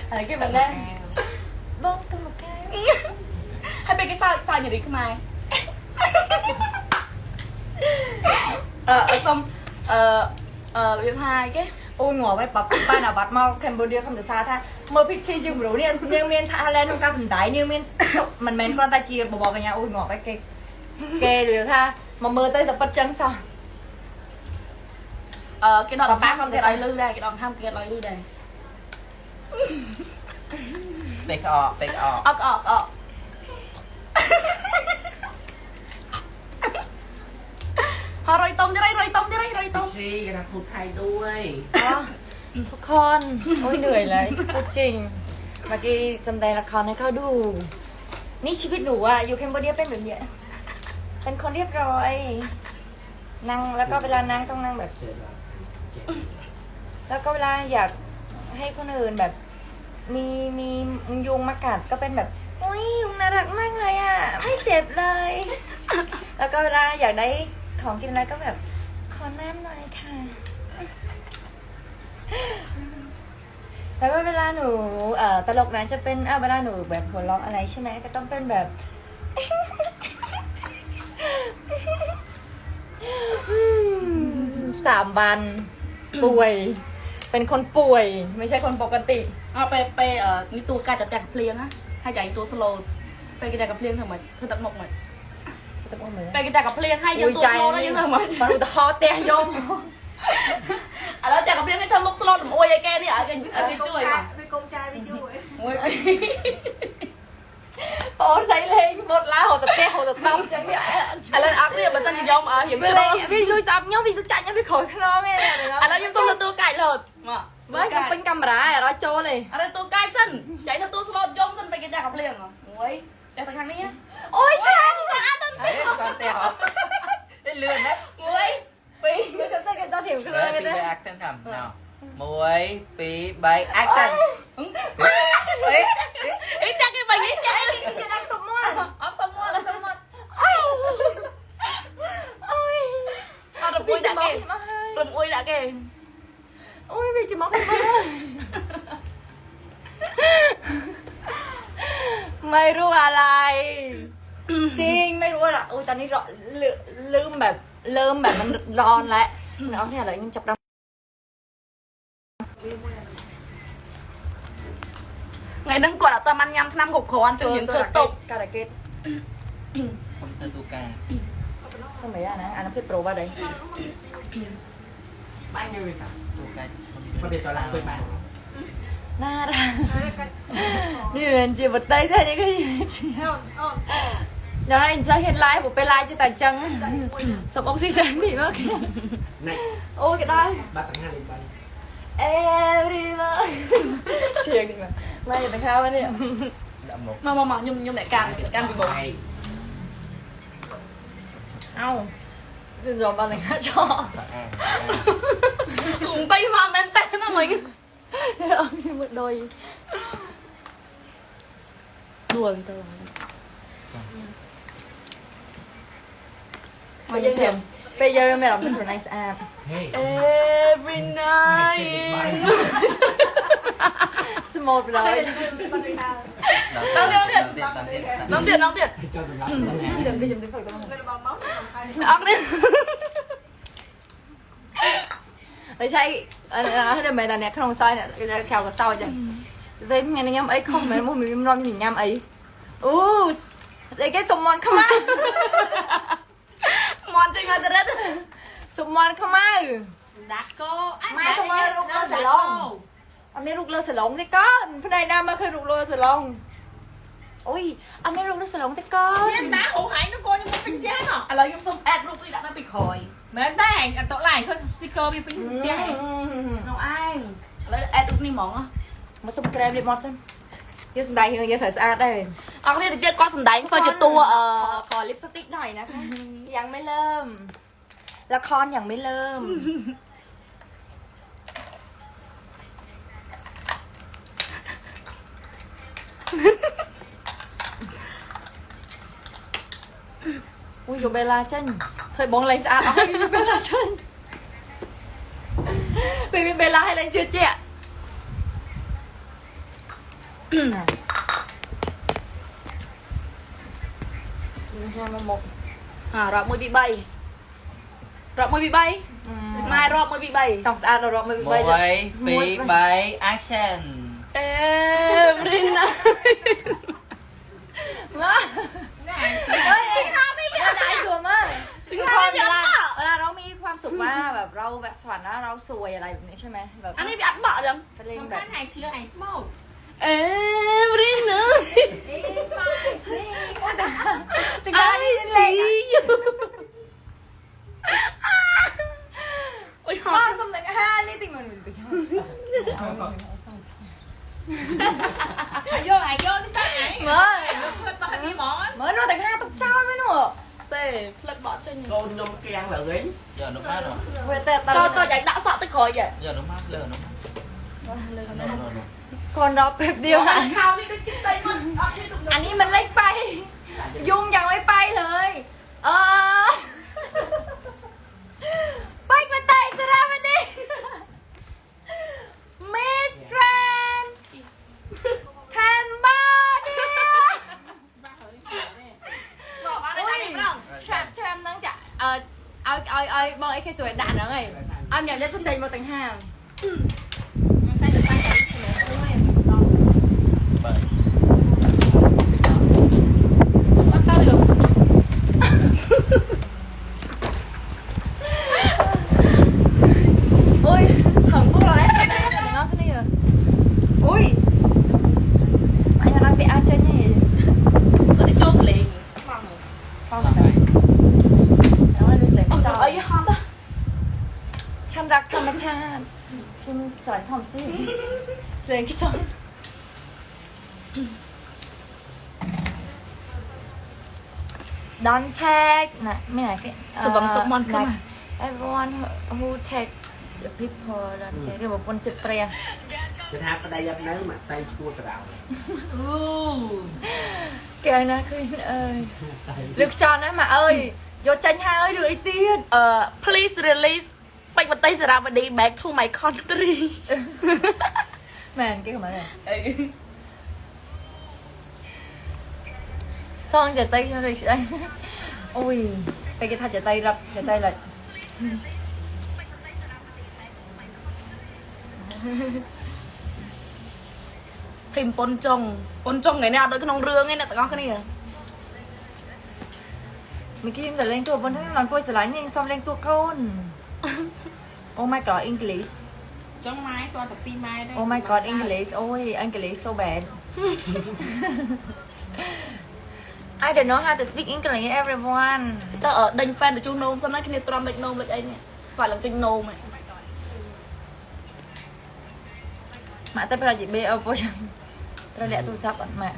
[SPEAKER 3] à cái vấn đề bông tôi một cái
[SPEAKER 2] ให้เป็นcái saoอย่าดีขึ้นมาxongเรียนไทยcái
[SPEAKER 3] ôi ngỏ với bắp ba nào bắt mau Cambodia không được xa tha mơ picture chưa đủ nè nhưng miền Thailand không ca sủng tái nhưng miền mình men con ta chia bỏ vào nhà ôi ngỏ với kê được tha mà mơ tới tập bắt chân sao
[SPEAKER 2] cái đoạn bác không cái lòi lư đây cái đoạn tham cái lòi lư đây
[SPEAKER 5] bạch ọ
[SPEAKER 2] ọt họ rồi tôm cho đây rồi tôm
[SPEAKER 1] ชีกระดาษพูดไทยด้วย
[SPEAKER 3] ทุกคนโอ้ยเหนื่อยเลยพูดจริงเมื่อกี้แสดงละครให้เขาดูนี่ชีวิตหนูอะอยู่แคมโบเดียเป็นแบบเนี้ยเป็นคนเรียบร้อยนั่งแล้วก็เวลานั่งต้องนั่งแบบ
[SPEAKER 1] เสร็จแล้ว
[SPEAKER 3] แล้วก็เวลาอยากให้คนอื่นแบบมียุงมากัดก็เป็นแบบอุ้ยยุงน่ารักมากเลยอ่ะไม่เจ็บเลย แล้วก็เวลาอยากได้ของกินอะไรก็แบบขอน้ำหน่อยค่ะ แล้วก็เวลาหนูตลกนั้นจะเป็นเวลาหนูแบบหัวเราะอะไรใช่ไหมก็ต้องเป็นแบบ 3 วันป่วยเป็นคนป่วยไม่ใช่คนปกติ
[SPEAKER 2] ไปนี่ตัวกายแต่เพลียงนะให้ใจตัวสโลไปกินแต่กับเพลียงทำไมคือตักหมกหมดไปกินแต่กับเพลียงให้ยังตัวสโลแล้วยังทำไม
[SPEAKER 3] มันอุตหอเตะยม
[SPEAKER 2] แล้วแต่กับเพลียงให้เธอมกสโลผมโอ้ยแกนี่อะไรกันช่วยป่ะ
[SPEAKER 3] với con trai với chú ấy
[SPEAKER 2] โอ้ย
[SPEAKER 3] ôi thấy lên một lá hồ tập ke hồ tập tông chẳng vậy
[SPEAKER 2] แล้วอัพเนี่ยมันจะยอมhiện
[SPEAKER 3] vì lên vì tôi sập nhau vì tôi chạy nhau vì khỏi nó nghe này
[SPEAKER 2] แล้วยังส่งตัวไก่เลยมา
[SPEAKER 3] với cái pin camera đó trôi này
[SPEAKER 2] อะไรตัวไก่สั้นใจเธอตัวสโลยมสั้นไปกินแต่กับเพลียงเหรอโอ้ยแต่ทางนี้
[SPEAKER 3] ôi sao
[SPEAKER 5] đấy con tèo đấy lươn đấy
[SPEAKER 2] โอ้ยปี
[SPEAKER 3] tôi sẽ cái giao thiểm cái
[SPEAKER 5] rồi
[SPEAKER 3] lời
[SPEAKER 5] pi
[SPEAKER 3] đấy
[SPEAKER 5] bay action thầm nào muối pi bay action
[SPEAKER 2] ไอ้จักไอ้ใบนี้จัก
[SPEAKER 3] cái đang tụm mua
[SPEAKER 2] เอาตัวมัวแล้ว
[SPEAKER 3] tụm mua ôi ôi
[SPEAKER 2] เอาตัวปุ้ย
[SPEAKER 3] chỉ
[SPEAKER 2] จัก
[SPEAKER 3] móc
[SPEAKER 2] เอง
[SPEAKER 3] chỉ móc
[SPEAKER 2] ตัวปุ้ยจักเอง
[SPEAKER 3] ôi vì chỉ móc không ơi ไม่รู้อะไร จริงไม่รู้อะไรโอ้ยตอนนี้ลืมแบบเริ่มแบบมันร้อนแล้วน้องเนี่ยอะไรยังจับเรา
[SPEAKER 2] ngày nâng quả tao ăn nhắm năm gục khổ ăn chừng những thợ tục
[SPEAKER 3] cà rà kết
[SPEAKER 5] không tư tu ca
[SPEAKER 3] không phải à nó biết pro vào đấy
[SPEAKER 1] บ้านอยู่ค่ะ
[SPEAKER 5] tu ca
[SPEAKER 1] มาเป็นตัวรังเป็นมา
[SPEAKER 3] น่ารักนี่เป็นจีบtay thế này cái gì giờ này ra hiện live của pe live cho tài chân sập oxygen thì bác
[SPEAKER 1] ใน
[SPEAKER 3] ôi cái đây
[SPEAKER 1] บ้านต่างหากเลยไป
[SPEAKER 3] everyone thiệt mà mai giờ thằng khao đấy
[SPEAKER 5] đã một
[SPEAKER 2] mà nhung lại càng bị
[SPEAKER 1] ไป
[SPEAKER 2] bột
[SPEAKER 3] ау đừng dòm vào này khá cho
[SPEAKER 2] cùng tay mang bên tay nó mình
[SPEAKER 3] ông như một đôi đùa với tôi Mà dân thiệp bây giờ mẹ làm cái này sao
[SPEAKER 1] เฮ้ย
[SPEAKER 2] every night
[SPEAKER 3] small rồi
[SPEAKER 2] nóng tiền
[SPEAKER 1] ให้เจ้าเป็นรับ
[SPEAKER 3] đừng cái dùng tiếng phật đâu
[SPEAKER 2] ốc đi
[SPEAKER 3] lấy chay đây mày là nè không sai nè cái theo cái sau vậy đây nghe nó nhắm ấy không mày mua mình non nhìn nhắm ấy đây cái sông mòn không á
[SPEAKER 2] mòn trên người rất
[SPEAKER 3] sông mòn không á
[SPEAKER 2] đặt cô
[SPEAKER 3] mai không ơi rụng lơ sờ lông anh ấy rụng lơ sờ lông thế con hôm nay nam mà khơi rụng lơ sờ lông ôi anh ấy rụng lơ sờ lông thế con
[SPEAKER 2] Nhân má hổ hại nó cô nhưng mà bình giá hả? À lời dùng xong ad lúc tôi đã bị khỏi. Mà đây anh tội lại thôi sticker bị bình giá. Nào ai? Lấy ad lúc đi mỏng á.
[SPEAKER 3] mà sông kem đi mọt xem như sông đầy như thời gian đây
[SPEAKER 2] អរគ្នាទៅទៀតគាត់សំដែងធ្វើជាតួ
[SPEAKER 3] ขอลิปสติกหน่อยนะคะยังไม่เริ่มละครยังไม่เริ่ม ui dù Bella chân thời bóng lấy xa ôi dù Bella chân vì Bella hay lên chưa chị ạ một
[SPEAKER 2] à rọ môi bị bay. Rọ môi bị bay. Mai rọ môi bị bay.
[SPEAKER 3] trong xa rồi mới bị bay
[SPEAKER 5] 1 2 3 action
[SPEAKER 2] Every night.
[SPEAKER 3] máเฮ้ยได้ชัวร์มากทุกคนเวลาเรามีความสุขว่าแบบเราแบบสวรรค์นะเราสวยอะไรแบบนี้ใช่ไหมแบบ
[SPEAKER 2] Anh ấy bị ăn bọ chẳng?
[SPEAKER 3] ไปเล่นแบบ
[SPEAKER 2] này chưa này smoke. Every night. I see you. Ôi
[SPEAKER 3] พ่อสมเด็จ5นี่ติมัน
[SPEAKER 2] ai vô đi tắt này.
[SPEAKER 3] เมื่อ
[SPEAKER 2] Flip bỏ đi món.
[SPEAKER 3] เมื่อโน่แต่5ตกเจ้าไม่หนู
[SPEAKER 2] Tê, flip bỏ chân.
[SPEAKER 1] โดนนมแกงเหรอเอ้ย
[SPEAKER 5] giờ nó mát rồi
[SPEAKER 3] เว้ยแต่
[SPEAKER 2] Tôi chạy đã sợ tới khỏi vậy.
[SPEAKER 5] giờ nó mát lơ nó mát nó
[SPEAKER 3] คนรอแป๊บเดียว
[SPEAKER 2] Khao đi cái tay mình.
[SPEAKER 3] อันนี้มันเล็กไป ยุงยังไม่ไปเลยไปมาไต่สระมันดิมิสแกรนด์แคมเบอร์เดีย
[SPEAKER 2] Bỏ qua đây đi không?
[SPEAKER 3] แชมป์น้องจะเอามองไอ้แค่สวยด่านแล้วไงเอาอย่างได้ตัวเซ็งมาตั้งห้าง
[SPEAKER 2] Bắt tay được.
[SPEAKER 3] ôi hận bút rồi đấy là ngon thế này rồi ui anh đang bị ai chơi nhỉ
[SPEAKER 2] Có đi chốt liền.
[SPEAKER 3] con này nó là sẽ
[SPEAKER 2] Ôi trời ơi, hot á.
[SPEAKER 3] ฉันรักธรรมชาติพิมสอนทอมจี้เสียงกี่ชนDon't take นะไม่ไหนกัน
[SPEAKER 2] Từ vòng sốc mòn cơ mà.
[SPEAKER 3] Everyone who take the people don't take เรื่องแบบคนจิตเปรี้ยง
[SPEAKER 1] จะทำกระไดยับเนื้อมาไตชั่วกระดาว
[SPEAKER 3] kêu nó khuyên ơi lực tròn đó mà ơi vô tranh hai ơi được ý tiên
[SPEAKER 2] Please release. Bạch vật tay ra và đi back to my country.
[SPEAKER 3] màn cái mà này son chờ tay cho đi đây ui cái thay chờ tay rập chờ tay là
[SPEAKER 2] Tìm pôn trông ngày nào đôi cái nông rương ấy nè, tao có cái này à.
[SPEAKER 3] mình kia giờ lên tua vẫn thấy làm tôi sẽ lấy nhưng xong lên tua con oh my god English
[SPEAKER 2] Trong máy, toàn tập pin máy đây.
[SPEAKER 3] oh my god English ôi English so bad I don't know how to speak English everyone
[SPEAKER 2] Tao ở đành fan của chú nôm, xong nói cái này tròn lệch nôm lệch ấy nè. Phải là kênh nôm này.
[SPEAKER 3] mà tới bây giờ chị bê ở bố chẳng tôi lẽ tôi sắp mà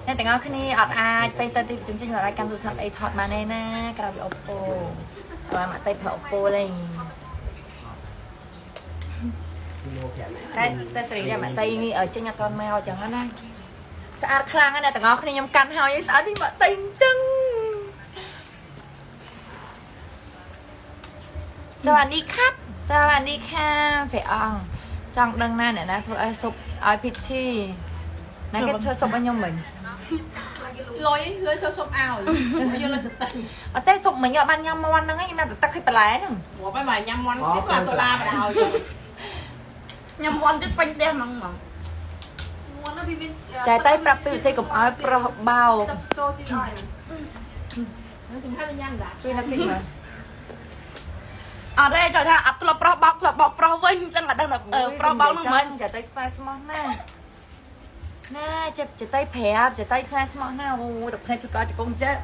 [SPEAKER 3] nên tình khi này ở ai tay tay tay chúng sinh hoạt cam tôi sắp ấy thọt mà này nè cái đầu bị Oppo rồi mà tay phải Oppo lên
[SPEAKER 1] โลแขนไหน
[SPEAKER 3] tay xử lý ra mà tay đi ở trên nhà con mèo chẳng hạn này sao khang này tình khi này nhầm cắn hào như sao đi mà tay chân สวัสดีครับสวัสดีค่ะเฟอองจังดังหน้าเนี่ยนะเธอไอ้ซุปไอ้พิชชี่นั่นก็เธอซุปอันยมเหมือน
[SPEAKER 2] lối cho sông ao bây giờ lên thực tình
[SPEAKER 3] เอาเต้ซุปเหมือนกับมันยำมาวันนึงไอ้มันตักให้ปลาหนึ่ง
[SPEAKER 2] ủa bây mày nhâm món tiếp là tôi la vào đầu nhâm món tiếp bánh đen măng măng
[SPEAKER 3] ใจใต้ปรับไปอยู่ที่กับไอ้ปลาเบา
[SPEAKER 2] nó xin hai bên nhâm đã
[SPEAKER 3] พี่นักกินเหรอở đây trời tha ấp là pro vinh chẳng là đang là pro bao nó mình chạy tay sai smart nè nè chạy tay phè chạy tay sai smart nè ô tập này chút coi cho con chết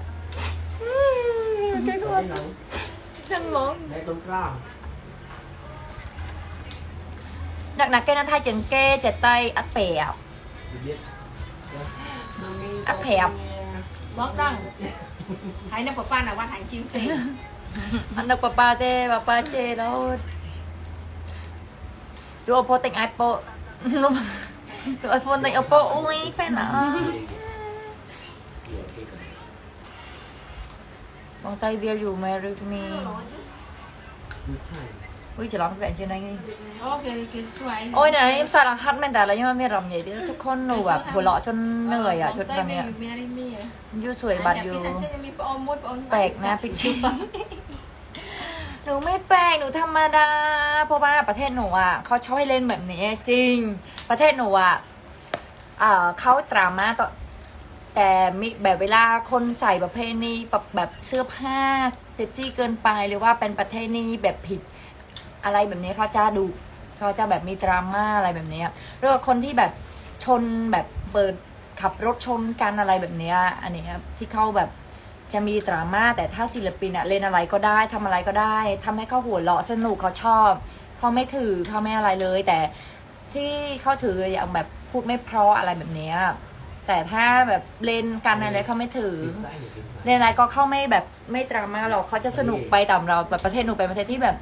[SPEAKER 1] Cái nấu
[SPEAKER 3] chân luôn
[SPEAKER 1] để tôm rau
[SPEAKER 3] đặc nặc cái nó thay chừng kê chạy tay ấp phè
[SPEAKER 1] thì biết
[SPEAKER 3] ấp phè
[SPEAKER 2] bớt đăng thấy nó papa nào quan hành chiên phê
[SPEAKER 3] anh đọc papa chê đâuดูโอโปติงไอโปดูไอโฟนติงโอโปอุ้ยแฟนอ่ะมองไตเบียอยู่แมริมี อุ้ยจะร้องเพลงชื่อไหนงี้
[SPEAKER 2] ok cái này
[SPEAKER 3] โอ้ยเนี่ยเอ็มใส่รหัสแม่นแต่แล้วยังไม่รำใหญ่ดิทุกคนหนูแบบหัวเราะจนเหนื่อยอ่ะชุดวันเนี้ยยูสวยบัดอยู่แปลกนะพิกชี่หนูไม่แปลกหนูธรรมดาเพราะว่าประเทศหนูอ่ะเขาชอบให้เล่นแบบนี้จริงประเทศหนูอ่ะเขาตรามาต่อแต่มีแบบเวลาคนใส่ประเภทนี้แบบเสื้อผ้าเซ็กซี่เกินไปหรือว่าเป็นประเทศนี้แบบผิดอะไรแบบนี้เขาจะดูเขาจะแบบมีดราม่าอะไรแบบนี้เรื่องคนที่แบบชนแบบเปิดขับรถชนกันอะไรแบบนี้อันนี้ที่เขาแบบจะมีดราม่าแต่ถ้าศิลปินอะเล่นอะไรก็ได้ทำอะไรก็ได้ทำให้เขาหัวเราะสนุกเขาชอบเขาไม่ถือเขาไม่อะไรเลย แต่ที่เขาถืออย่างแบบพูดไม่เพราะอะไรแบบนี้แต่ถ้าแบบเล่นกันอะไรเขาไม่ถือเล่นอะไรก็เขาไม่แบบไม่ดราม่าหรอกเขาจะสนุกไปตามเราแบบประเทศหนูเป็นประเทศที่แบบ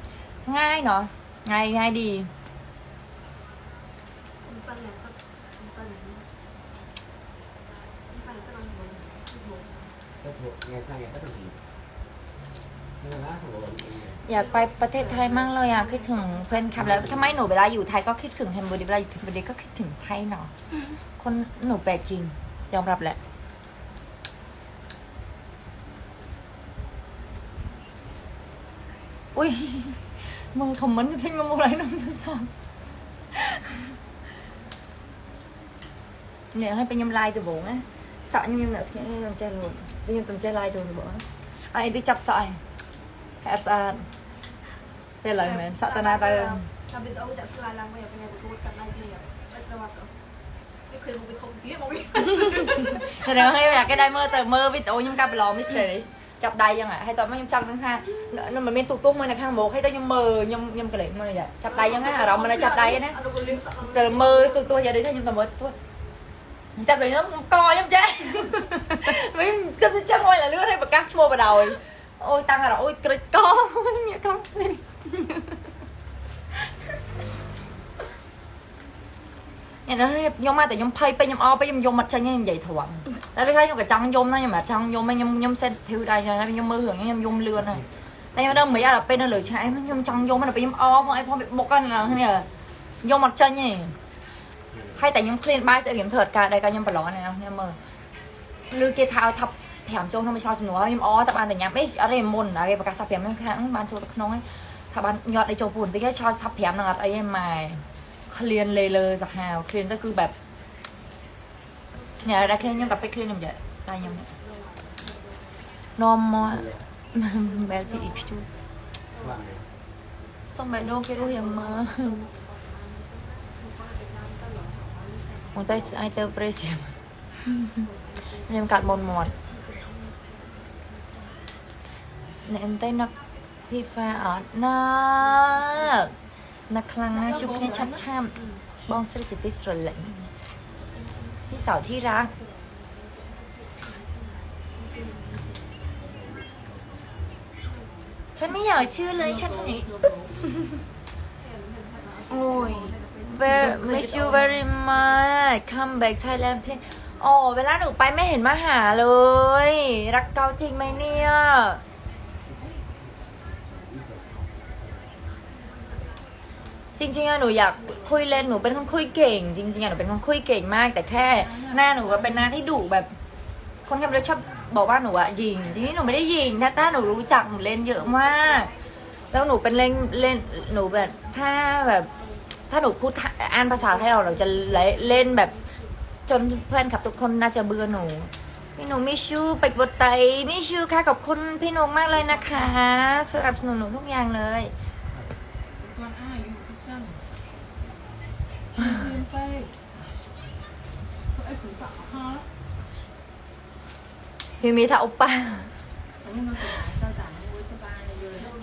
[SPEAKER 3] ง่ายเนาะง่ายดีอยากไปประเทศไทยมากเลยอ่ะคิดถึงเพื่อนคลับแล้วทำไมหนูเวลาอยู่ไทยก็คิดถึงแฮมบูร์กเวลาอยู่แฮมบูร์กก็คิดถึงไทยเนาะคนหนูแปลกจริงยอมรับแหละอุ้ยมึงคอมเมนต์ทิ้งมาอะไรน้องจะสั่งเนี่ยให้เป็นยำลายตัวโบงอะสายยำเนี่ยสิ่งนี้ยำเจลูเป็นยำตัวเจลายตัวโบงไอ้ที่จับสายแอร์สอาร์เป็นอะไรเหมือนสัตนาตา
[SPEAKER 2] tapi tahu tak salah lama yang punya betul tak lagi ya tak tahu apaนี่เคยมึงไปคบเพี้ยมาวิ่ง
[SPEAKER 3] แต่เดี๋ยวให้อยากได้เมื่อแต่เมื่อวิโอยังกลับไปรอไม่เสร็จจับได้ยังไงให้ตอนไม่ยำจับทั้งห้านั่นมันเป็นตุกตุ้งมันในข้างโบให้ตอนยำมือยำกระเล็งมันเลยจับได้ยังไงเรามันจับได้นะแต่มือตัวอย่าดื้อให้ยำตัวมือตัวจับแบบนี้ต้องกอยำเจ๊ไม่ก็จะจังเลยlà lứa hay bạc cát mua vào đầu ôi tăng là ôi cười to nghĩa conเนี่ยนะยมมาแต่ยมเพย์ไปยมเอาไปยมmặt chân như vậy thôiแต่ไม่ใช่ยมกับจังยมนะnhưng màจังยมไม่ยมเส้นthiếu đâyนะยมมือhưởngยมเลือนnàyแต่ยมđâu mấy là bên lời tráiยมจังยมมันไปยมเอาพอไอ้พอmột con là thế nàyยมmặt chân này hayแต่ยม clean by sẽ kiểm thuật cả đây cảยมbẩn nàyยมมือลือเกทาวทับแถมโจงทำไมชาวสนุกยมอ๋อแต่บ้านแต่ยังไม่อะไรมนอะไรประกาศทับแถมนั่งข้างบ้านโจตะน้อยถ้าบ้านยอดไอโจปุ่นไปแค่ชาวทับแถมนั่งอะไรยังไม่เคลียนเลยสักหาวเคลียนก็คือแบบเนี่ยได้เคลียนยังกับไปเคลียนยังไงได้ยังไงนอมมอแบบที่อีกชุดส่งไปโดนไปรู้ยังมาคนใต้ไอเตอร์เปรสเรียนการมนหมดเนี่ยใต้นักพี่ฟ้าอ่อนนักคลังนะจุ๊บเนี่ยช้ำๆบ้องเส้นจิตติดสระเหล็กพี่สาวที่รักฉันไม่อยากชื่อเลยฉันนี่โอ้ย miss you very much come back Thailand เพลงโอ้เวลาหนูไปไม่เห็นมาหาเลยรักเกาจริงไหมเนี่ย จริงๆอะหนูอยากคุยเล่นหนูเป็นคนคุยเก่งจริงๆอะหนูเป็นคนคุยเก่งมาก แต่แค่หน้าหนูเป็นหน้าที่ดุแบบคนแค่ชอบบอกว่าหนูอะยิงจริงๆหนูไม่ได้ยิงถ้าหนูรู้จักหนูเล่นเยอะมากแล้วหนูเป็นเล่นหนูแบบถ้าหนูพูดอ่านภาษาไทยออกหนูจะเล่นแบบจนเพื่อนขับทุกคนน่าจะเบื่อหนูพี่หนูมิชูไปบดไตมิชูค่ะขอบคุณพี่นงมากเลยนะคะสนับสนุนหนูทุกอย่างเลยพี่มีถ้าโอป้า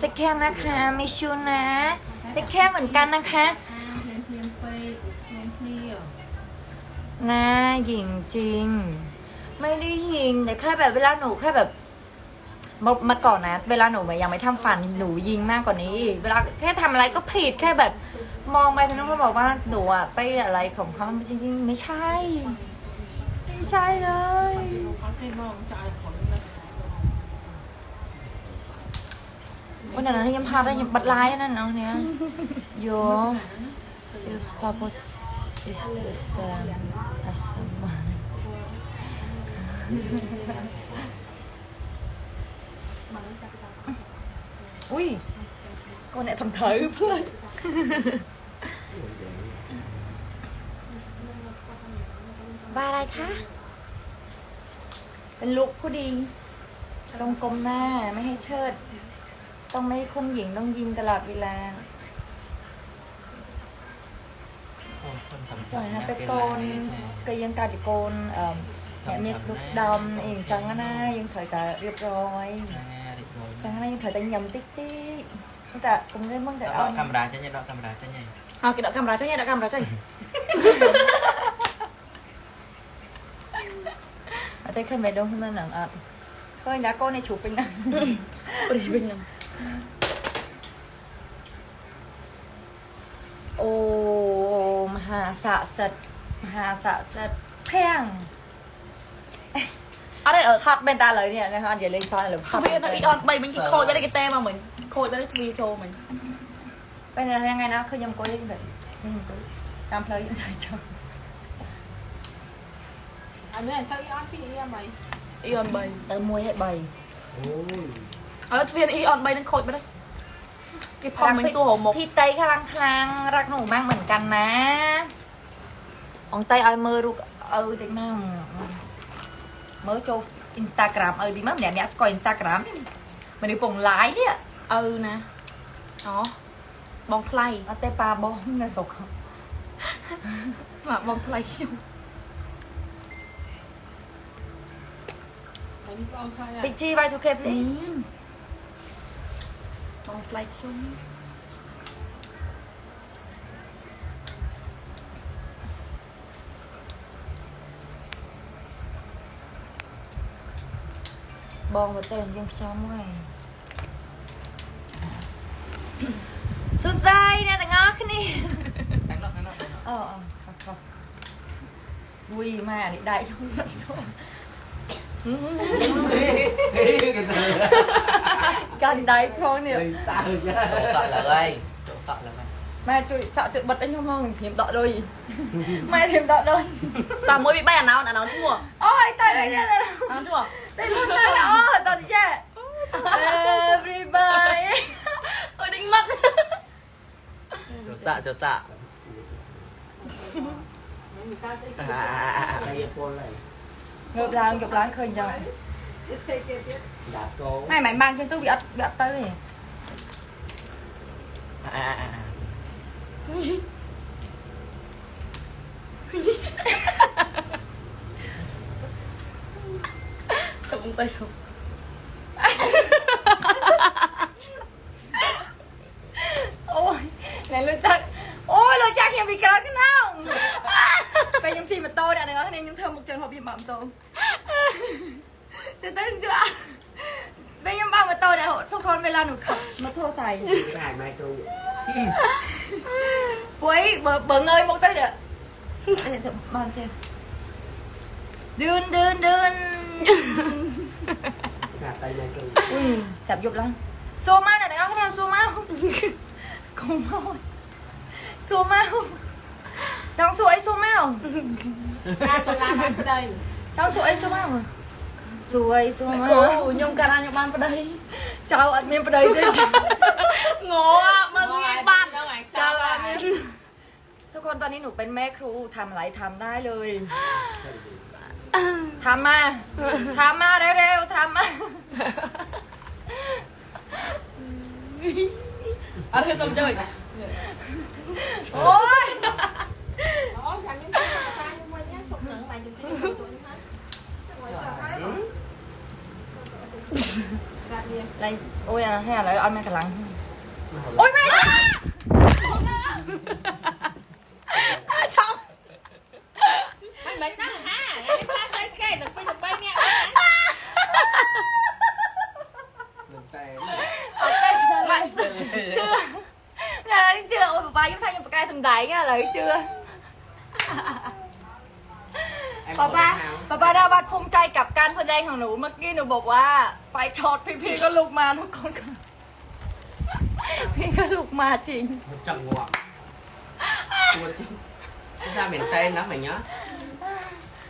[SPEAKER 3] จะแค่นะคะมิชูนะจะแค่เหมือนกันนะคะนะหญิงจริงไม่ได้ยิงแต่แค่แบบเวลาหนูแค่แบบมาก่อนนะเวลาหนูยังไม่ทำฟันหนูยิงมากกว่านี้อีกเวลาแค่ทำอะไรก็ผิดแค่แบบมองไปทางนู้นก็บอกว่าหนูอะไปอะไรของเขาจริงๆไม่ใช่เลยวันนั้นที่ยังพาได้ยังบัดไลน์นั่นเนาะเนี่ยโยพาโพสis the same as someone อุ้ยก็เนี่ยทำเถอะเพื่อนบ้าอะไรคะเป็นลุคผู้ดีต้องก้มหน้าไม่ให้เชิดต้องไม่คนหญิงต้องยิ้มตลอดเวลาจ่อยนะไปโกนก็ยังการจะโกนเนี่ยมีลุคดำเองจังนะยังถอยแต่เรียบร้อยจังนะยังถอยแต่ยำติ๊กแต่cũng nên mong đợi
[SPEAKER 5] đọ camera cho nhé, đọ camera cho nhé.
[SPEAKER 2] Cái đọ camera cho nhé, đọ camera cho nhé.
[SPEAKER 3] Ở đây khơi mày đông hơn nặng ạ. Khơi đá con này chụp bình nặng.
[SPEAKER 2] Đi bình nặng.
[SPEAKER 3] Ồ, Hà xạ sật Phèng.
[SPEAKER 2] Ở đây ở
[SPEAKER 3] Hot bên ta lời nè, anh chỉ lên soi là hot.
[SPEAKER 2] Vì nó Ion bay mình khôi với cái tem mà mình khôi với cái video mình.
[SPEAKER 3] Bây giờ ngày nào khơi nhầm cô đi vậy. Làm play những thời cho.
[SPEAKER 6] Anh này tao Ion phi mày.
[SPEAKER 2] Ion bay.
[SPEAKER 3] Tớ mua hết bầy.
[SPEAKER 2] Ở viên Ion bay nó khôi với đây. Cái phòng mình xua hổ một.
[SPEAKER 3] พี่เต้ยคลังรักหนูมากเหมือนกันนะองเต้ยเอามือรูติดมั่งมือโจ Instagramติดมั่งเนี่ยสกอย Instagram มันได้ป่งไลน์เนี่ย
[SPEAKER 2] nè đó bong play
[SPEAKER 3] เอาเต้ปลาบอมนะสก
[SPEAKER 2] mà bong play chung
[SPEAKER 3] ปิจีไปทุกเคปนี่
[SPEAKER 2] bong play chung
[SPEAKER 3] บองมาเต้นยังช้ำไว้สุดใจนะแต่งอขึ้นนี่
[SPEAKER 5] Thằng nó.
[SPEAKER 3] ครับวุ้ยมาดิได้ทั้งหมดส้มกันได้พร้อมเนี่ย
[SPEAKER 1] sao chứ
[SPEAKER 5] Chỗ tọa là ơi. Chỗ tọa là mày.
[SPEAKER 3] แม่จุยsợจุดbật đến trongห้องเทียมต่อเลยแม่เทียมต่อเลย
[SPEAKER 2] ta mới bị bay à nào chua
[SPEAKER 3] โอ้ยตายไปเนี่ยเลย
[SPEAKER 2] nào chua
[SPEAKER 3] ตายรุ่นตายแล้วอ๋อตอนที่แช่ everybody
[SPEAKER 2] ôi đinh mất
[SPEAKER 5] Chỗ xạ.
[SPEAKER 1] đây cô này
[SPEAKER 3] เงือบล้างร้านเคยจัง
[SPEAKER 1] đạp cô
[SPEAKER 3] ไม่หมายบางฉันตู้วิอัดเต้ย
[SPEAKER 2] Cầm tay không
[SPEAKER 3] โอ้ยไหนรู้จักโอ้ยรู้จักยังมีกระขึ้นน้องไปยังทีมาโตเนี่ยเนาะเนี่ยยังเธอมุกเจนพอพี่หม่ำโตจะตึ้งจ้ะไปยังบ้ามาโตเนี่ยทุกคนเวลาหนูขับมาโทรใส่
[SPEAKER 1] cái mai cô
[SPEAKER 3] ปุ้ยเบิร์เงยมุกเต้เนี่ยเดี๋ยวบอลเจนเดิน
[SPEAKER 1] đạp tay mai cô
[SPEAKER 3] อุ้ยแสบยุบแล้วซูมมาหน่อยเนาะคะแนนซูมมากูมอย xua mau trong xuôi xua mau
[SPEAKER 2] ra tôi làm ăn đây
[SPEAKER 3] trong xuôi xua mau xuôi xua mau
[SPEAKER 2] cô nhung cả anh nhung ban vào đây
[SPEAKER 3] chào anh miền vào đây
[SPEAKER 2] ngộ à mừng nghe ban
[SPEAKER 3] chào anh miền ทุกคนตอนนี้หนูเป็นแม่ครูทำอะไรทำได้เลยทำมาเร็วๆทำมา
[SPEAKER 2] ở đây xong chơi
[SPEAKER 3] โอ้ย
[SPEAKER 2] đó chẳng những cái ta nhưng mà nhá sụp nữa mày đừng cái tụi nó hết
[SPEAKER 3] อะไรโอ้ยให้อะไรเอาแม่กำลังโอ้ยแม่
[SPEAKER 2] xong mày mệt đó ha ta sẽ kê được bay nha
[SPEAKER 1] แต่
[SPEAKER 3] เอาเต้นเลยเนี่ยอะไรchưa ôi bà giống thay như bà cay thằng đại nghe lời chưa bàดาบัดภูมิใจกับการแสดงของหนูเมื่อกี้หนูบอกว่าไฟช็อตพี่ก็ลุกมาทุกคนพี่ก็ลุกมาจริง
[SPEAKER 1] จังหวะตัวจริงra miền tây đó mày nhớ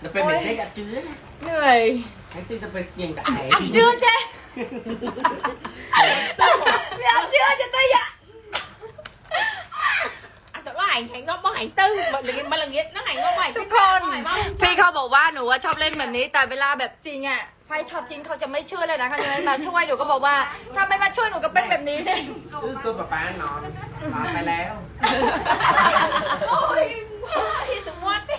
[SPEAKER 1] nó phải miền tây cả chứ
[SPEAKER 3] เหนื่อย
[SPEAKER 1] hãy tin tao phải xiên cả
[SPEAKER 3] อัดเชื่อเจ๊ไม่อัดเชื่อจะได้อะ
[SPEAKER 2] anh tụi nó hành nó có hành tư mà là nghiệt nó hành nó hành
[SPEAKER 3] ทุกคนพี่เขาบอกว่าหนูชอบเล่นแบบนี้แต่เวลาแบบจริงอะไฟช็อตจริงเขาจะไม่เชื่อเลยนะเขาจะไม่มาช่วยหนูก็บอกว่าถ้าไม่มาช่วยหนูก็เป็นแบบนี้สิ
[SPEAKER 1] tôi bà nónไปแล้ว
[SPEAKER 2] ôi thì tụi ngoan đi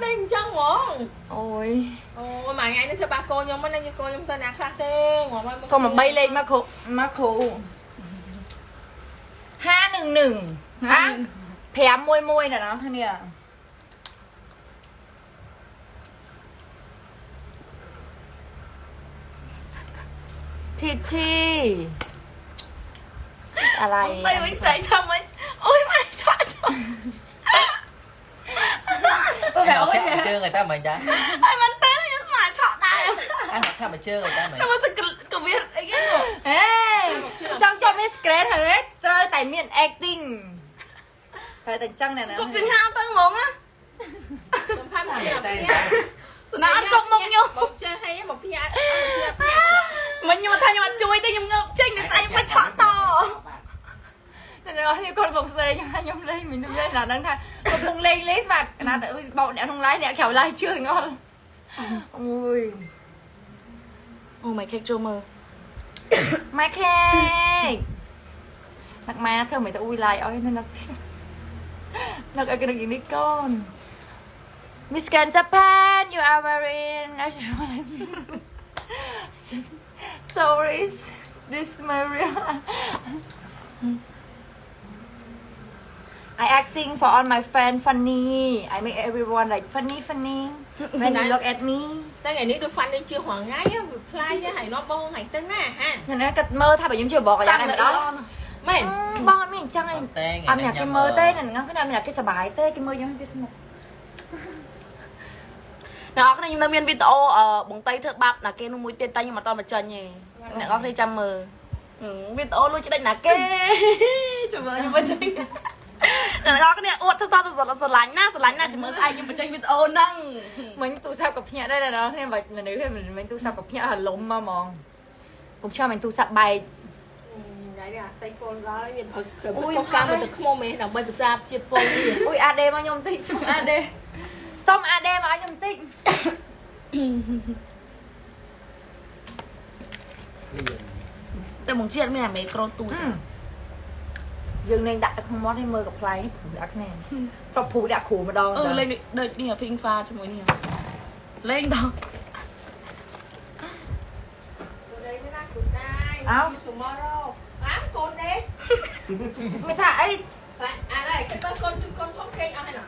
[SPEAKER 2] đây chân ngon
[SPEAKER 3] โอ้ย
[SPEAKER 2] ôi mà ngày nó sẽ ba cô nhưng mà đây cô nhưng tên nào khác thế ngon mà
[SPEAKER 3] ส่งมาใบเล็กมาครู511ฮะแผลมวยน่ะนะท่านเนี่ยทิชชี่อะไร
[SPEAKER 2] tay mình xảy cho mình ôi mày chọn chọn
[SPEAKER 3] ก็แบบ
[SPEAKER 5] Em
[SPEAKER 3] โอ้ย
[SPEAKER 5] học theo mà chơi người ta mình đã
[SPEAKER 2] ai mình tên nó như mà chọn đây
[SPEAKER 5] Em học theo mà chơi người ta mình
[SPEAKER 2] sao mà sự cầm biết ấy cái gì
[SPEAKER 3] เฮ้ยจังจอมิสเกรทเฮ้ยเตยแต่เมียน acting แต่จังเนี่ยนะ
[SPEAKER 2] cục chừng hao tao ngủ á cầm phai một
[SPEAKER 1] miền tây
[SPEAKER 2] nó ăn cục một nhau một chơi hay một pia mình nhưng mà thay nhưng mà chui tay nhưng ngợp chênh để tay mà chọn to
[SPEAKER 3] แต่เราที่คนบอกเซยังยมเล่mìnhเล่นlà đang thayคนคงเล่นเล่นแบบนะแต่บอกเนี่ยทงไล่เนี่ยแขวไล่chưa ngon ui
[SPEAKER 2] ô mày khét trâu mơ
[SPEAKER 3] mai khê nặc mai thưa mày ta ui lại ôi nên nặc ở cái gì đi con Miss Grand Japan you are very national sorry this Maria I acting for all my friends funny I make everyone like funny when you look at me
[SPEAKER 2] tới ngàyนี้ดูฟันได้chưa hoàng gái á fly với hải nó bông hành tên nè ha
[SPEAKER 3] นั่นนะกับเมอร์ถ้าแบบยังเชื่อบอกอะไรนั่นđó
[SPEAKER 2] mày
[SPEAKER 3] บ้องไม่จังไอ้
[SPEAKER 5] Tên
[SPEAKER 3] อันอยากกินเมอร์เต้นั่นงั้นก็ได้ไม่อยากกินสบายเต้กินเมอร์ยังกินสนุก
[SPEAKER 2] nó cái này chúng ta miên video ở bóng tay thợ bắp là kê nó mũi tên tay nhưng mà to mà chân nhỉ nè có đây chăm mờ video luôn chứ đây là kê chăm mờ nhưng mà chân nè có cái này ủa thật là sờ lánh na chỉ mờ ai nhưng mà chân video nâng
[SPEAKER 3] เหมือนตู้ซับกับเพี้ยได้เลยเนาะที่แบบเหมือนเหมือนตู้ซับกับเพี้ยหันล้มมามองผมชอบเป็นตู้ซับใบ
[SPEAKER 2] đấy là tay con đó nhìn thật ui cam mà thật không mẹ nào bây giờ chụp phone đi
[SPEAKER 3] อุ้ยอาเดมายมติส้มอาเดมายมติ
[SPEAKER 2] แต่มึงเชื่อไหมmấy con tụi
[SPEAKER 3] ยังเนงดักแต่คงมอดให้เมอร์กับไพลผูดักแน่เพราะผูดักขู่มาดอง
[SPEAKER 2] lên đây đi ở phim pha cho mỗi nhiều lên đâu
[SPEAKER 3] เอ้า
[SPEAKER 2] tomorrow bám con đi
[SPEAKER 3] ไม่ถ่ายไอ้
[SPEAKER 2] à đây cái con không kê ai nè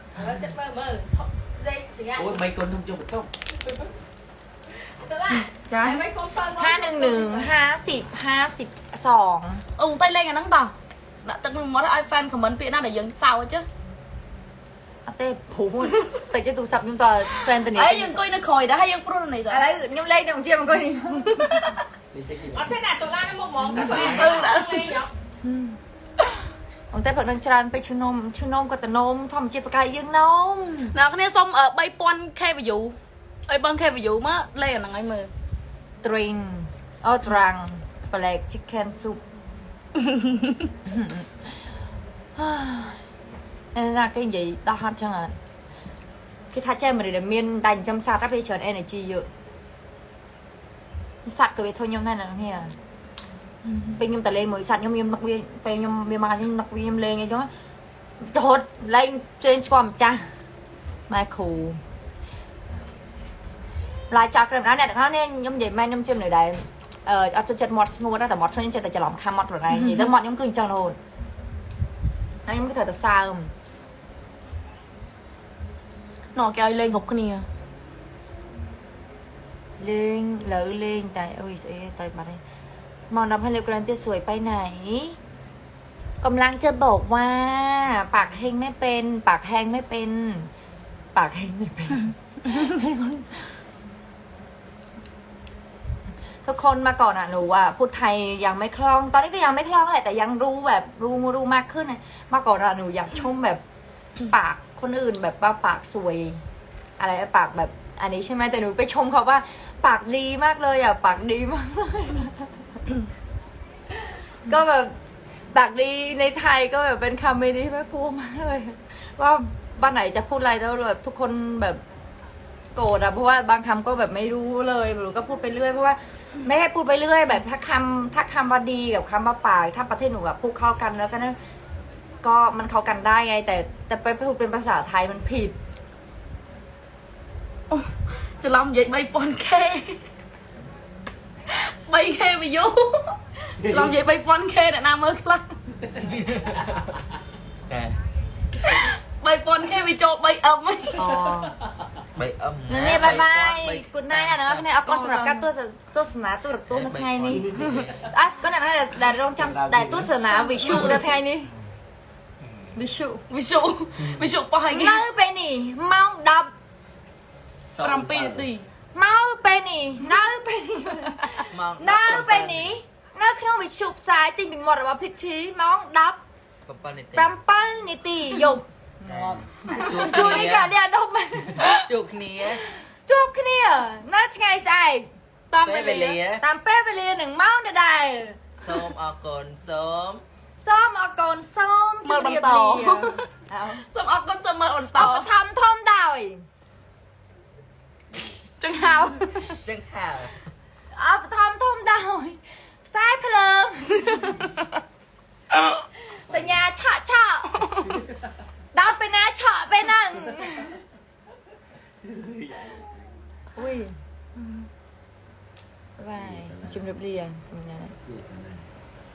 [SPEAKER 2] cái mơ đây chị nghe
[SPEAKER 1] ôi mấy con không cho một tông
[SPEAKER 2] tôi là
[SPEAKER 3] จ้า
[SPEAKER 2] mấy con phân
[SPEAKER 3] 511 52
[SPEAKER 2] tay lên cái nắng tao đã tao món iPhone của mình bị nó để dừng sau chứ
[SPEAKER 3] อาเต้ผูมันใส่เจ้าตู้ซับยมตัวแฟนตัวนี้
[SPEAKER 2] ấy dừng coi nó khỏi đã hay dừng pro này rồi
[SPEAKER 3] อะไรอื่นยมเล่นยมเจียมมันก็นี่
[SPEAKER 1] đi check in
[SPEAKER 2] ở thế nào tụi la nó một món
[SPEAKER 1] Đã
[SPEAKER 2] cái
[SPEAKER 1] phải.
[SPEAKER 2] tư đã lên nhở
[SPEAKER 3] ông tây phật đang trànไปชื่อนมก็แต่นมทอมจีบกายยังนม
[SPEAKER 2] nào cái này xong ở bay pon khe ví dụ bay pon khe ví dụ má lên là ngày mờ
[SPEAKER 3] ตริงอ้อตรังปลาแหลกชิคเก้นซุปนั่นน่ะcái gì đau hết chẳng hạn cái thắt che mà để miên đành chăm sạc các về chọn energy เยอะสัตว์ก็ไปทนยมนั่นน่ะเนี่ยเป็นยมแต่เลงเหมือนสัตว์ยมนักเรียนเป็นยมเมียมายังนักเรียนเลงไงจ๊ะจะหดเลงเจนสปอมจ้ะมาคูลายจากเรื่องนั้นเนี่ยแต่เขาเนี่ยยมใหญ่แม่ยมเชื่อมหน่อยได้เอาจนจัดมอดสนูนะแต่มอดช่วงนี้จะหลอมคามอดอะไรอย่างนี้แต่มอดยมกึ่งจังโลดนั่นยมก็เถอะแต่ซาม
[SPEAKER 2] nó kêu lên gục cái này
[SPEAKER 3] lên lỡ lên tại ôi sẽ tại mặt nàyมองนำให้เร็วกรันเตี้ยสวยไปไหนกำลังจะบอกว่าปากเฮงไม่เป็นปากแห้งไม่เป็นปากเฮงไม่เป็น ทุกคนมาก่อนอ่ะหนูอ่ะพูดไทยยังไม่คล่องตอนนี้ก็ยังไม่คล่องแหละแต่ยังรู้แบบรู้มากขึ้นนะมาก่อนอ่ะหนูอยากชมแบบ ปากคนอื่นแบบว่าปากสวยอะไรปากแบบอันนี้ใช่ไหมแต่หนูไปชมเขาว่าปากดีมากเลยอ่ะปากดีมากเลย ก็แบบปากดีในไทยก็แบบเป็นคำไม่ดีแม่กลัวมากเลยว่าบ้านไหนจะพูดอะไรแล้วแบบทุกคนแบบโกรธอ่ะเพราะว่าบางคำก็แบบไม่รู้เลยหนูก็พูดไปเรื่อยเพราะว่าไม่ให้พูดไปเรื่อยแบบถ้าคำว่าดีกับคำว่าปากถ้าประเทศหนูแบบพูดเข้ากันแล้วก็นั่นก็มันเข้ากันได้ไงแต่ไปพูดเป็นภาษาไทยมันผิด
[SPEAKER 2] จะlàm vậy bay pon khe bay khe ví dụ làm vậy bay pon khe để nam ơi lắm
[SPEAKER 5] តែ
[SPEAKER 2] bay pon khe vì cho bay ấm ấy
[SPEAKER 5] បីអឹម
[SPEAKER 3] นี่บายบายกุดไนท์นะเนาะเนี่ยเอาก็สำหรับการตัวสนาตัวนักไงนี่อ่ะก็นั่นแหละแต่ลองจำแต่ตัวสนาวิชูนักไงนี่
[SPEAKER 2] ví dụ bao hai
[SPEAKER 3] เล่าไปนี่เมาดับ
[SPEAKER 2] làm pi thì
[SPEAKER 3] เมาไปนี่เล่าไปนี่เล่าไปนี่เล่าขนมวิชูสายติงเป็นหมดว่าพิชีเมาดับ
[SPEAKER 5] 7នាទី
[SPEAKER 3] ปรัมปัลนิติหยกชูนี่กันเดี๋ยวดม
[SPEAKER 5] ជួបគ្នា
[SPEAKER 3] จูบគ្នាน่าไงใส่
[SPEAKER 2] tam
[SPEAKER 5] ពេល
[SPEAKER 2] về
[SPEAKER 5] វេលា
[SPEAKER 2] liền
[SPEAKER 3] ตามเป้ไปเรียนหนึ่งเมาได้
[SPEAKER 5] សូមអរគុណសូម
[SPEAKER 3] ส้มเอาก่อนส้ม
[SPEAKER 2] เมื่อวันต่อ
[SPEAKER 3] เอา
[SPEAKER 2] xong ốc con xong mà ổn
[SPEAKER 3] เอา
[SPEAKER 2] tỏ
[SPEAKER 3] ทำท่อมดาว
[SPEAKER 2] chân hào
[SPEAKER 5] ចឹងហៅ
[SPEAKER 3] เอาทำท่อมดาวสายเพลิงสัญญาฉะดาวไปนะฉะไปนั่งอุ้ยบายชิมเรียบเรียงทำยังไง